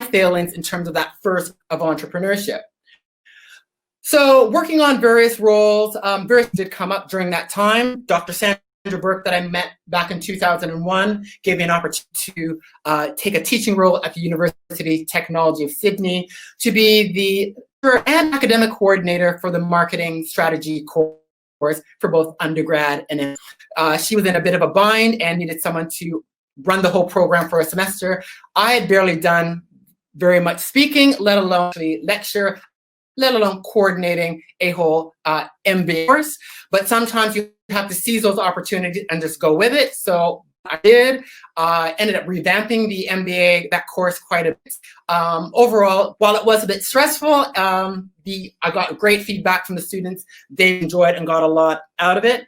Speaker 9: failings in terms of that first of entrepreneurship. So working on various roles, various did come up during that time. Dr. Sandra Burke that I met back in 2001 gave me an opportunity to take a teaching role at the University of Technology of Sydney to be the and academic coordinator for the marketing strategy course for both undergrad and she was in a bit of a bind and needed someone to run the whole program for a semester. I had barely done very much speaking, let alone lecture, let alone coordinating a whole MBA course. But sometimes you have to seize those opportunities and just go with it. So I did. Ended up revamping the MBA, that course, quite a bit. Overall, while it was a bit stressful, I got great feedback from the students. They enjoyed and got a lot out of it.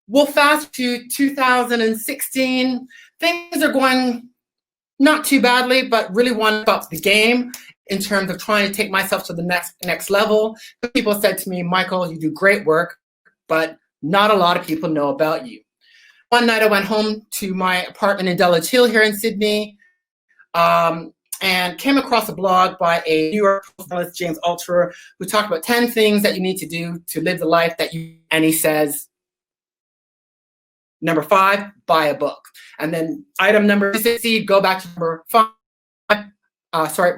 Speaker 9: We'll fast to 2016. Things are going not too badly, but really want to up the game in terms of trying to take myself to the next level. People said to me, Michael, you do great work, but not a lot of people know about you. One night I went home to my apartment in Dulwich Hill here in Sydney and came across a blog by a New York journalist, James Alturer, who talked about 10 things that you need to do to live the life that you, and he says, number 5, buy a book. And then item number 6, go back to number 5,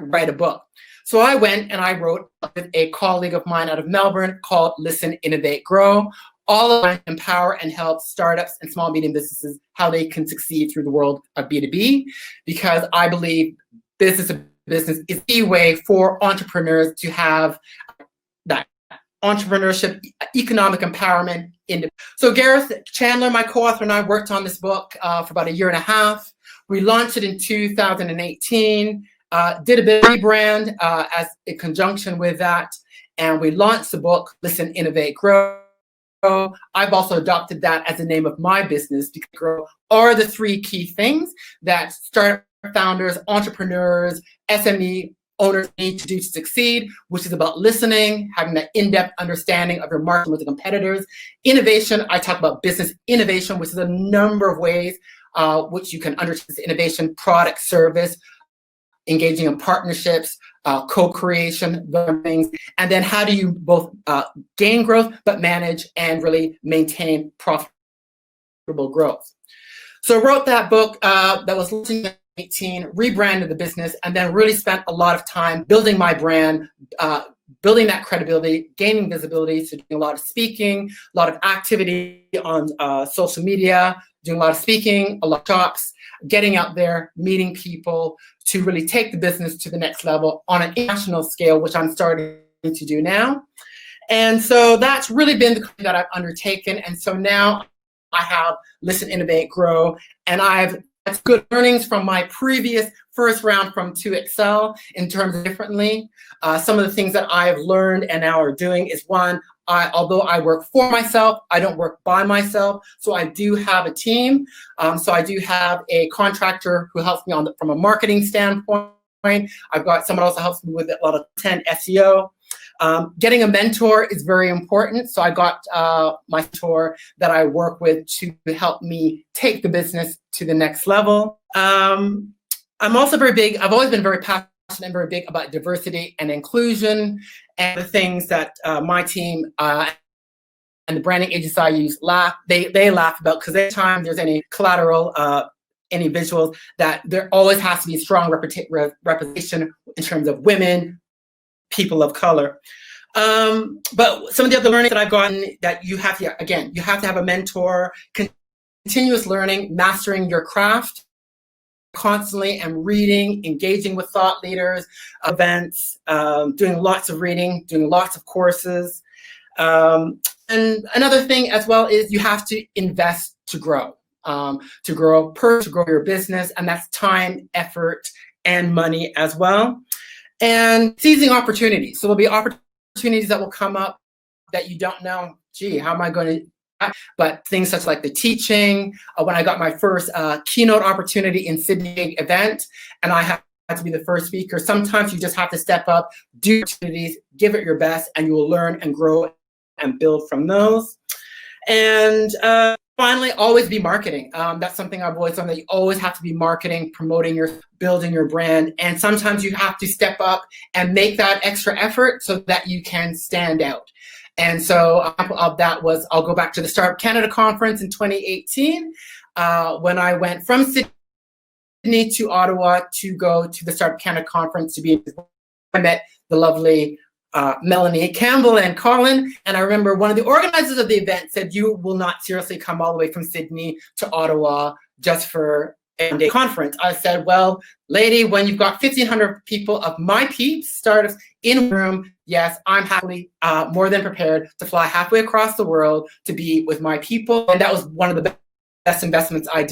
Speaker 9: write a book. So I went and I wrote with a colleague of mine out of Melbourne called Listen, Innovate, Grow, all of them empower and help startups and small, medium businesses how they can succeed through the world of B2B, because I believe business to business is the way for entrepreneurs to have that entrepreneurship, economic empowerment. So Gareth Chandler, my co-author, and I worked on this book for about 1.5 years. We launched it in 2018, did a bit of rebrand as in conjunction with that, and we launched the book, Listen, Innovate, Grow. I've also adopted that as the name of my business, because grow are the 3 key things that startup founders, entrepreneurs, SME owners need to do to succeed, which is about listening, having that in-depth understanding of your market with the competitors. Innovation, I talk about business innovation, which is a number of ways which you can undertake this innovation, product, service, engaging in partnerships, co-creation, those things. And then how do you both gain growth, but manage and really maintain profitable growth. So I wrote that book that was launched in 2018, rebranded the business, and then really spent a lot of time building my brand, building that credibility, gaining visibility, so doing a lot of speaking, a lot of activity on social media, doing a lot of speaking, a lot of talks, getting out there, meeting people to really take the business to the next level on an international scale, which I'm starting to do now. And so that's really been the thing that I've undertaken. And so now I have Listen, Innovate, Grow, and that's good learnings from my previous first round from 2Excel in terms of differently. Some of the things that I've learned and now are doing is, one, although I work for myself, I don't work by myself. So I do have a team. So I do have a contractor who helps me from a marketing standpoint. I've got someone else that helps me with a lot of content, SEO. Getting a mentor is very important. So I got my mentor that I work with to help me take the business to the next level. I'm also very big, I've always been very passionate and very big about diversity and inclusion, and the things that my team and the branding agency I use they laugh about, because every time there's any collateral, any visuals, that there always has to be strong representation in terms of women, people of color. But some of the other learning that I've gotten, that you have to, again, you have to have a mentor, continuous learning, mastering your craft constantly, and reading, engaging with thought leaders, events, doing lots of reading, doing lots of courses. And another thing as well is you have to invest to grow your business, and that's time, effort, and money as well. And seizing opportunities. So there'll be opportunities opportunities that will come up that you don't know, gee, how am I going to, but things such like the teaching, when I got my first keynote opportunity in Sydney event, and I had to be the first speaker. Sometimes you just have to step up, do opportunities, give it your best, and you will learn and grow and build from those. And finally, always be marketing. That's something I've always done, that you always have to be marketing, promoting building your brand. And sometimes you have to step up and make that extra effort so that you can stand out. And so of that was, I'll go back to the Startup Canada conference in 2018, when I went from Sydney to Ottawa to go to the Startup Canada conference I met the lovely Melloney, Campbell, and Colin. And I remember one of the organizers of the event said, you will not seriously come all the way from Sydney to Ottawa just for a day conference. I said, well, lady, when you've got 1,500 people of my peeps, startups in a room, yes, I'm happily more than prepared to fly halfway across the world to be with my people. And that was one of the best investments I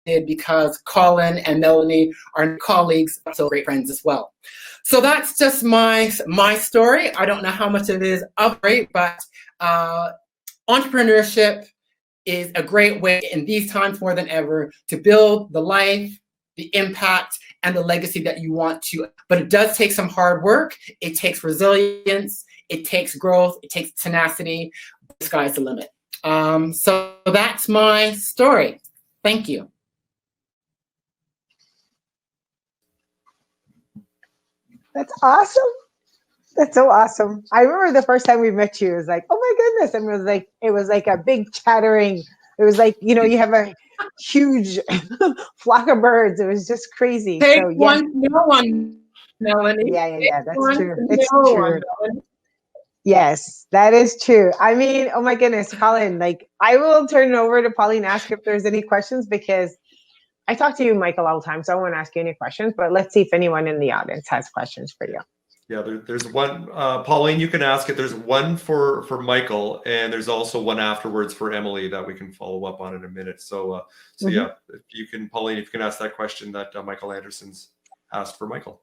Speaker 9: did, because Colin and Melloney are colleagues, so great friends as well. So that's just my story. I don't know how much it is of great, but entrepreneurship is a great way in these times more than ever to build the life, the impact, and the legacy that you want to. But it does take some hard work. It takes resilience. It takes growth. It takes tenacity. The sky's the limit. So that's my story. Thank you.
Speaker 2: That's awesome. That's so awesome. I remember the first time we met you, it was like, oh my goodness. And it was like a big chattering. It was like, you know, you have a huge flock of birds. It was just crazy.
Speaker 9: Take
Speaker 2: so, yeah.
Speaker 9: one, no one, Melloney.
Speaker 2: Yeah. That's true. It's true. Yes, that is true. I mean, oh my goodness, Colin, like I will turn it over to Pauline, ask if there's any questions, because I talk to you, Michael, all the time, so I won't ask you any questions, but let's see if anyone in the audience has questions for you.
Speaker 1: Yeah, there's one, Pauline, you can ask it. There's one for Michael, and there's also one afterwards for Emily that we can follow up on in a minute. So, yeah, if you can, Pauline, if you can ask that question that Michael Anderson's asked for Michael.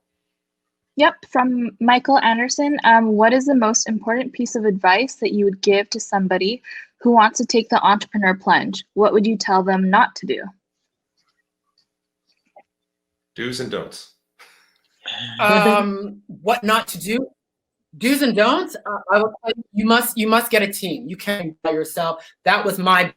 Speaker 7: Yep, from Michael Anderson. What is the most important piece of advice that you would give to somebody who wants to take the entrepreneur plunge? What would you tell them not to do?
Speaker 1: Do's and don'ts.
Speaker 9: What not to do? Do's and don'ts. I will tell you must get a team. You can't by yourself. That was my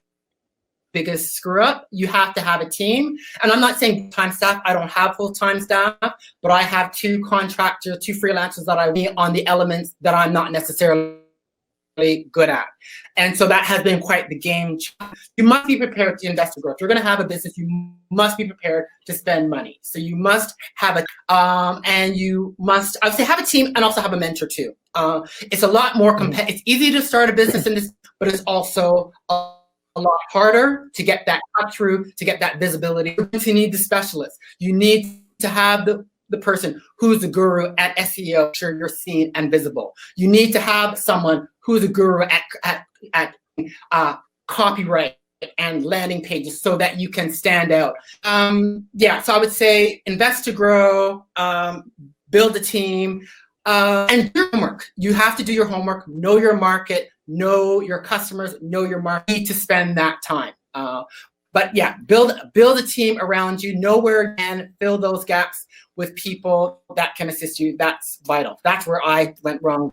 Speaker 9: biggest screw up. You have to have a team. And I'm not saying full-time staff. I don't have full-time staff, but I have 2 contractors, 2 freelancers that I need on the elements that I'm not necessarily good at. And so that has been quite the game. You must be prepared to invest in growth. If you're going to have a business, you must be prepared to spend money. So you must have and you must, I would say, have a team and also have a mentor too. It's a lot more it's easy to start a business in this, but it's also a lot harder to get that cut through, to get that visibility. You need the specialist. You need to have the person who's the guru at SEO, sure you're seen and visible. You need to have someone who's a guru at copyright and landing pages so that you can stand out. Yeah, so I would say invest to grow, build a team, and do your homework. You have to do your homework, know your market, know your customers, know your market. You need to spend that time. But yeah, build a team around you, know where you can fill those gaps with people that can assist you. That's vital. That's where I went wrong.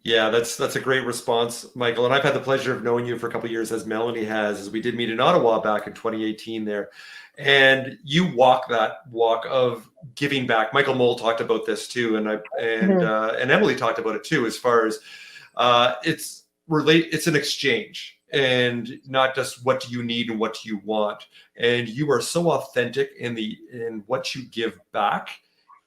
Speaker 1: Yeah, that's a great response, Michael. And I've had the pleasure of knowing you for a couple of years, as Melloney has, as we did meet in Ottawa back in 2018 there. And you walk that walk of giving back. Michael Moll talked about this too, and Emily talked about it too, as far as it's an exchange, and not just what do you need and what do you want. And you are so authentic in what you give back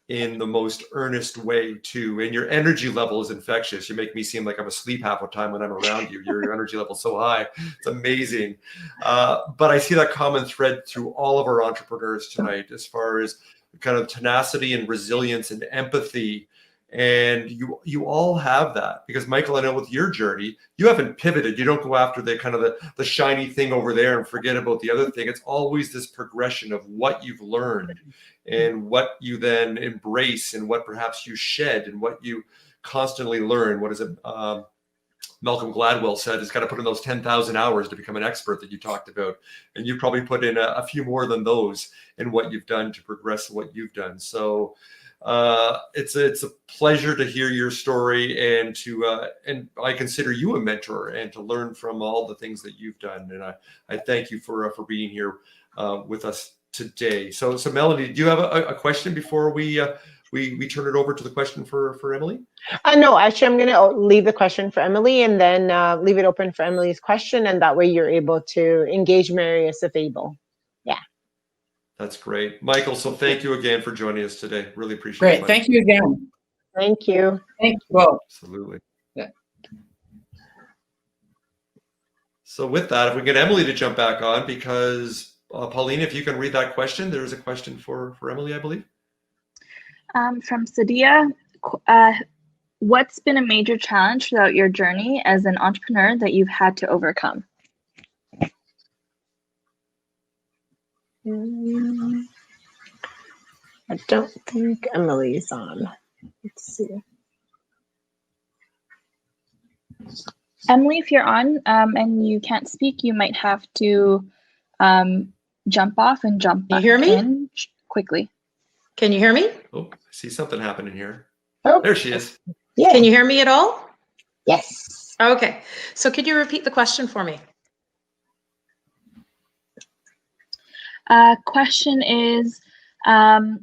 Speaker 1: in the most earnest way too. And your energy level is infectious. You make me seem like I'm asleep half the time when I'm around you. Your energy level is so high. It's amazing. But I see that common thread through all of our entrepreneurs tonight, as far as kind of tenacity and resilience and empathy And you all have that, because Michael, I know with your journey, you haven't pivoted. You don't go after the kind of the shiny thing over there and forget about the other thing. It's always this progression of what you've learned and what you then embrace and what perhaps you shed and what you constantly learn. What is it? Malcolm Gladwell said, is got to put in those 10,000 hours to become an expert that you talked about. And you probably put in a few more than those in what you've done to progress what you've done. So it's a pleasure to hear your story, and and I consider you a mentor, and to learn from all the things that you've done. And I thank you for being here with us today. So Melloney, do you have a question before we turn it over to the question for Emily?
Speaker 2: No, actually, I'm going to leave the question for Emily, and then leave it open for Emily's question, and that way you're able to engage Marius if able. Yeah.
Speaker 1: That's great. Michael, so thank you again for joining us today. Really appreciate it.
Speaker 9: Great. Thank you again.
Speaker 2: Thank you.
Speaker 9: Thank you both.
Speaker 1: Absolutely.
Speaker 9: Yeah.
Speaker 1: So with that, if we get Emily to jump back on, because Pauline, if you can read that question, there's a question for Emily, I believe.
Speaker 7: From Sadia, what's been a major challenge throughout your journey as an entrepreneur that you've had to overcome?
Speaker 2: I don't think Emily's on. Let's see.
Speaker 7: Emily, if you're on and you can't speak, you might have to jump off and jump back in quickly.
Speaker 8: Can you hear me?
Speaker 1: Oh, I see something happening here.
Speaker 2: Oh,
Speaker 1: there she is.
Speaker 2: Yeah.
Speaker 8: Can you hear me at all?
Speaker 2: Yes.
Speaker 8: Okay. So could you repeat the question for me?
Speaker 7: Question is,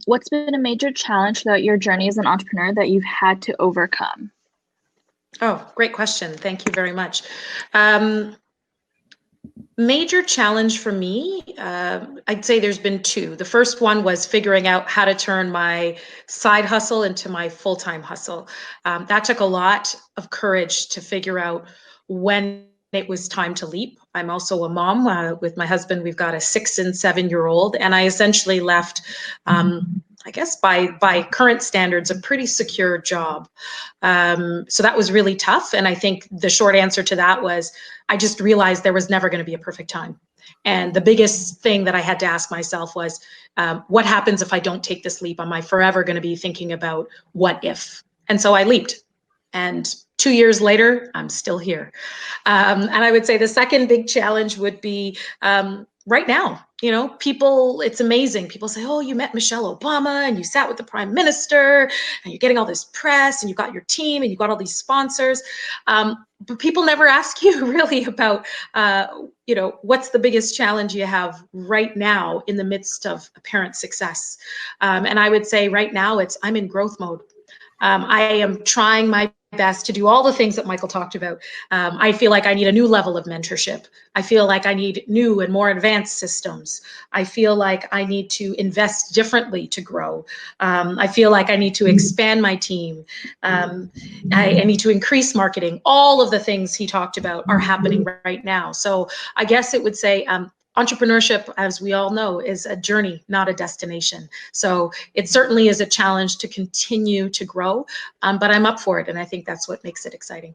Speaker 7: what's been a major challenge throughout your journey as an entrepreneur that you've had to overcome?
Speaker 8: Oh, great question. Thank you very much. Major challenge for me, I'd say there's been two. The first one was figuring out how to turn my side hustle into my full-time hustle. That took a lot of courage to figure out when it was time to leap. I'm also a mom with my husband. We've got a 6- and 7-year-old, and I essentially left, I guess by current standards, a pretty secure job. So that was really tough. And I think the short answer to that was, I just realized there was never going to be a perfect time. And the biggest thing that I had to ask myself was, what happens if I don't take this leap? Am I forever going to be thinking about what if? And so I leaped. And 2 years later, I'm still here. And I would say the second big challenge would be right now. You know, people, it's amazing. People say, oh, you met Michelle Obama and you sat with the Prime Minister and you're getting all this press and you got your team and you got all these sponsors. But people never ask you really about, you know, what's the biggest challenge you have right now in the midst of apparent success. And I would say right now I'm in growth mode. I am trying my best to do all the things that Michael talked about. I feel like I need a new level of mentorship. I feel like I need new and more advanced systems. I feel like I need to invest differently to grow. I feel like I need to expand my team. I need to increase marketing. All of the things he talked about are happening right now. So I guess it would say, entrepreneurship, as we all know, is a journey, not a destination. So it certainly is a challenge to continue to grow, but I'm up for it. And I think that's what makes it exciting.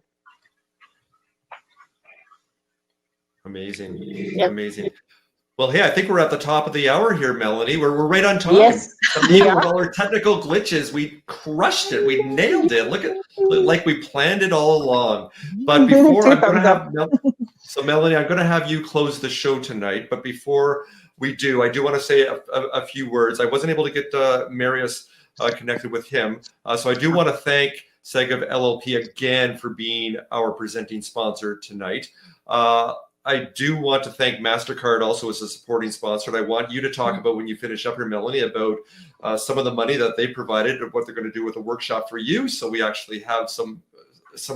Speaker 1: Amazing.
Speaker 2: Yep.
Speaker 1: Amazing. Well, hey, I think we're at the top of the hour here, Melloney. We're right on time.
Speaker 2: Yes.
Speaker 1: Even with all our technical glitches, we crushed it. We nailed it. Look at, like we planned it all along. But before I'm going to have, so Melloney, I'm going to have you close the show tonight. But before we do, I do want to say a few words. I wasn't able to get Marius connected with him. So I do want to thank Segav LLP again for being our presenting sponsor tonight. I do want to thank MasterCard also as a supporting sponsor. And I want you to talk about, when you finish up here, Melloney, about some of the money that they provided and what they're going to do with a workshop for you. So we actually have some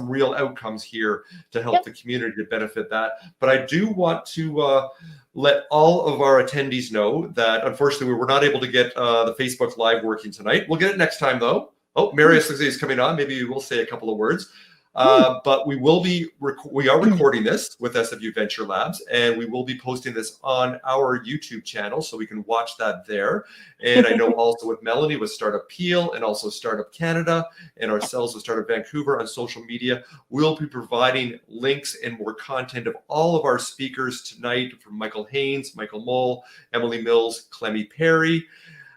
Speaker 1: real outcomes here to help the community to benefit that. But I do want to let all of our attendees know that unfortunately we were not able to get the Facebook Live working tonight. We'll get it next time though. Oh, Marius looks like he's coming on. Maybe we'll say a couple of words. But we are recording this with SFU Venture Labs, and we will be posting this on our YouTube channel, so we can watch that there. And I know also with Melloney with Startup Peel and also Startup Canada and ourselves with Startup Vancouver on social media, we'll be providing links and more content of all of our speakers tonight, from Michael Haynes, Michael Moll, Emily Mills, Clemmie Perry,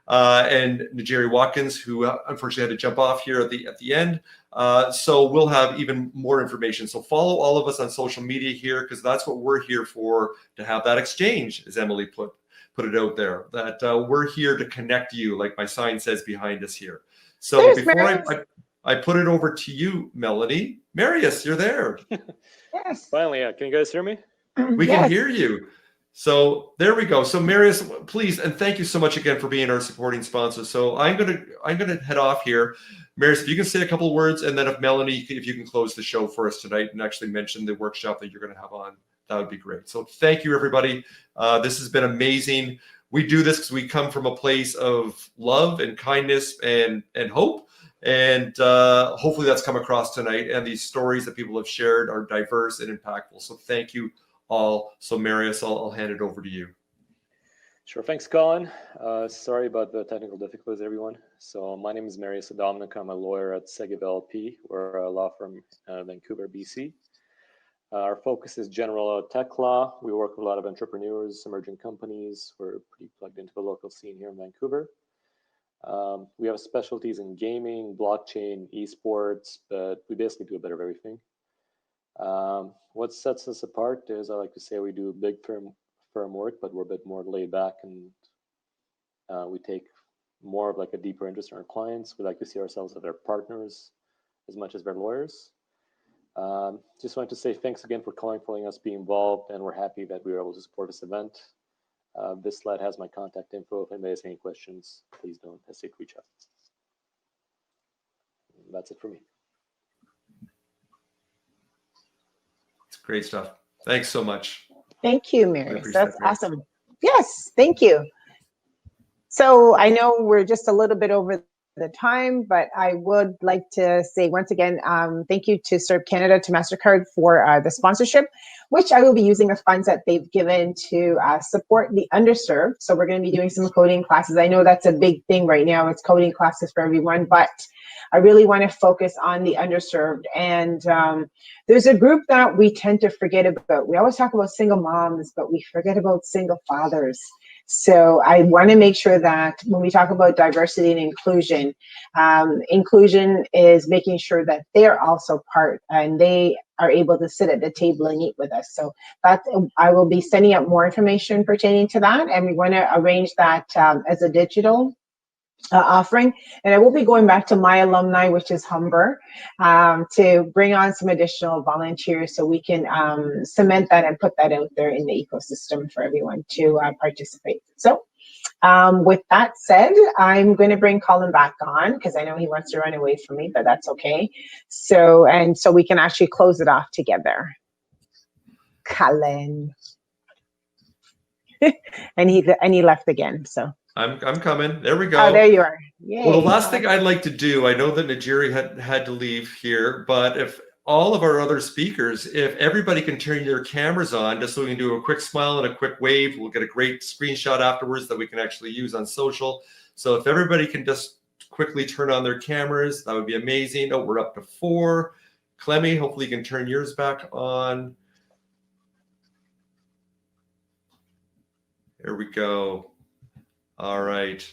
Speaker 1: and Njeri Watkins, who unfortunately had to jump off here at the end. So we'll have even more information. So follow all of us on social media here, because that's what we're here for, to have that exchange, as Emily put it out there, that we're here to connect you, like my sign says behind us here. So
Speaker 2: There's
Speaker 1: before
Speaker 2: Marius.
Speaker 1: I put it over to you, Melloney. Marius, you're there.
Speaker 2: Yes.
Speaker 10: Finally, yeah. Can you guys hear me?
Speaker 1: We can hear you. So there we go. So Marius, please, and thank you so much again for being our supporting sponsor. So I'm gonna head off here. Marius, if you can say a couple of words, and then if Melloney, if you can close the show for us tonight and actually mention the workshop that you're going to have on, that would be great. So thank you, everybody. This has been amazing. We do this because we come from a place of love and kindness and hope. And hopefully that's come across tonight. And these stories that people have shared are diverse and impactful. So thank you all. So Marius, I'll hand it over to you.
Speaker 10: Sure. Thanks, Colin. Sorry about the technical difficulties, everyone. So my name is Marius Dominic. I'm a lawyer at Segib LP. We're a law firm in Vancouver, BC. Our focus is general tech law. We work with a lot of entrepreneurs, emerging companies. We're pretty plugged into the local scene here in Vancouver. We have specialties in gaming, blockchain, esports, but we basically do a bit of everything. What sets us apart is, I like to say, we do big firm work, but we're a bit more laid back, and we take more of like a deeper interest in our clients. We like to see ourselves as their partners as much as their lawyers. Just wanted to say thanks again for calling, for letting us be involved, and we're happy that we were able to support this event. This slide has my contact info. If anybody has any questions, please don't hesitate to reach out. That's it for me.
Speaker 1: It's great stuff. Thanks so much.
Speaker 2: Thank you, Marius. That's awesome. Yes, thank you. So I know we're just a little bit over the time, but I would like to say once again, thank you to Startup Canada, to MasterCard for the sponsorship, which I will be using the funds that they've given to support the underserved. So we're going to be doing some coding classes. I know that's a big thing right now. It's coding classes for everyone, but I really want to focus on the underserved. And there's a group that we tend to forget about. We always talk about single moms, but we forget about single fathers. So I want to make sure that when we talk about diversity and inclusion, inclusion is making sure that they're also part and they are able to sit at the table and eat with us. So that I will be sending out more information pertaining to that, and we want to arrange that as a digital offering. And I will be going back to my alumni, which is Humber, to bring on some additional volunteers so we can cement that and put that out there in the ecosystem for everyone to participate. So with that said, I'm going to bring Colin back on because I know he wants to run away from me, but that's okay. So we can actually close it off together. Colin. and he left again, so.
Speaker 1: I'm coming. There we go.
Speaker 2: Oh, there you are. Yay.
Speaker 1: Well, the last thing I'd like to do, I know that Njeri had to leave here, but if all of our other speakers, if everybody can turn their cameras on, just so we can do a quick smile and a quick wave, we'll get a great screenshot afterwards that we can actually use on social. So if everybody can just quickly turn on their cameras, that would be amazing. Oh, we're up to 4. Clemmie, hopefully you can turn yours back on. There we go. All right.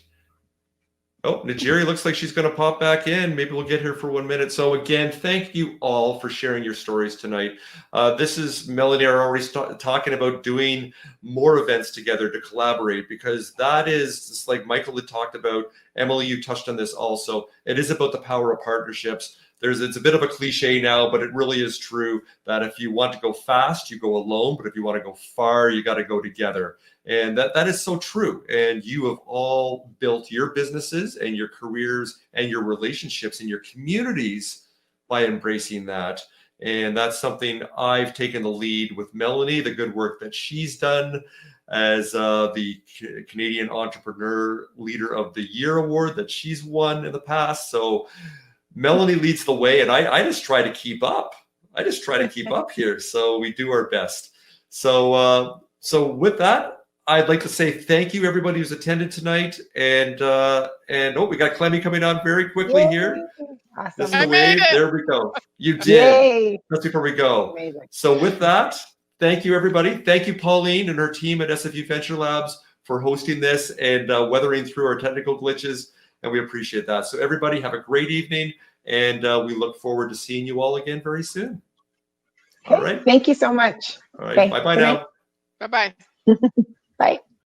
Speaker 1: Oh, Njeri looks like she's going to pop back in. Maybe we'll get her for 1 minute. So again, thank you all for sharing your stories tonight. This is Melloney are already talking about doing more events together to collaborate, because that is just like Michael had talked about. Emily, you touched on this also. It is about the power of partnerships. It's a bit of a cliche now, but it really is true that if you want to go fast, you go alone. But if you want to go far, you got to go together. And that is so true. And you have all built your businesses and your careers and your relationships and your communities by embracing that. And that's something I've taken the lead with Melloney, the good work that she's done as the Canadian Entrepreneur Leader of the Year award that she's won in the past. So Melloney leads the way, and I just try to keep up. I just try to keep up here. So we do our best. So so with that, I'd like to say thank you, everybody who's attended tonight. And oh, we got Clemmie coming on very quickly here.
Speaker 2: Awesome.
Speaker 1: This is the wave. There we go. You did.
Speaker 2: Yay.
Speaker 1: Just before we go.
Speaker 2: Amazing.
Speaker 1: So with that, thank you, everybody. Thank you, Pauline and her team at SFU VentureLabs for hosting this and weathering through our technical glitches. And we appreciate that. So everybody have a great evening. And we look forward to seeing you all again very soon.
Speaker 2: Okay.
Speaker 1: All right.
Speaker 2: Thank you so much.
Speaker 1: All right.
Speaker 2: Okay.
Speaker 1: Bye-bye
Speaker 2: Good
Speaker 1: now.
Speaker 2: night.
Speaker 6: Bye-bye.
Speaker 2: Bye.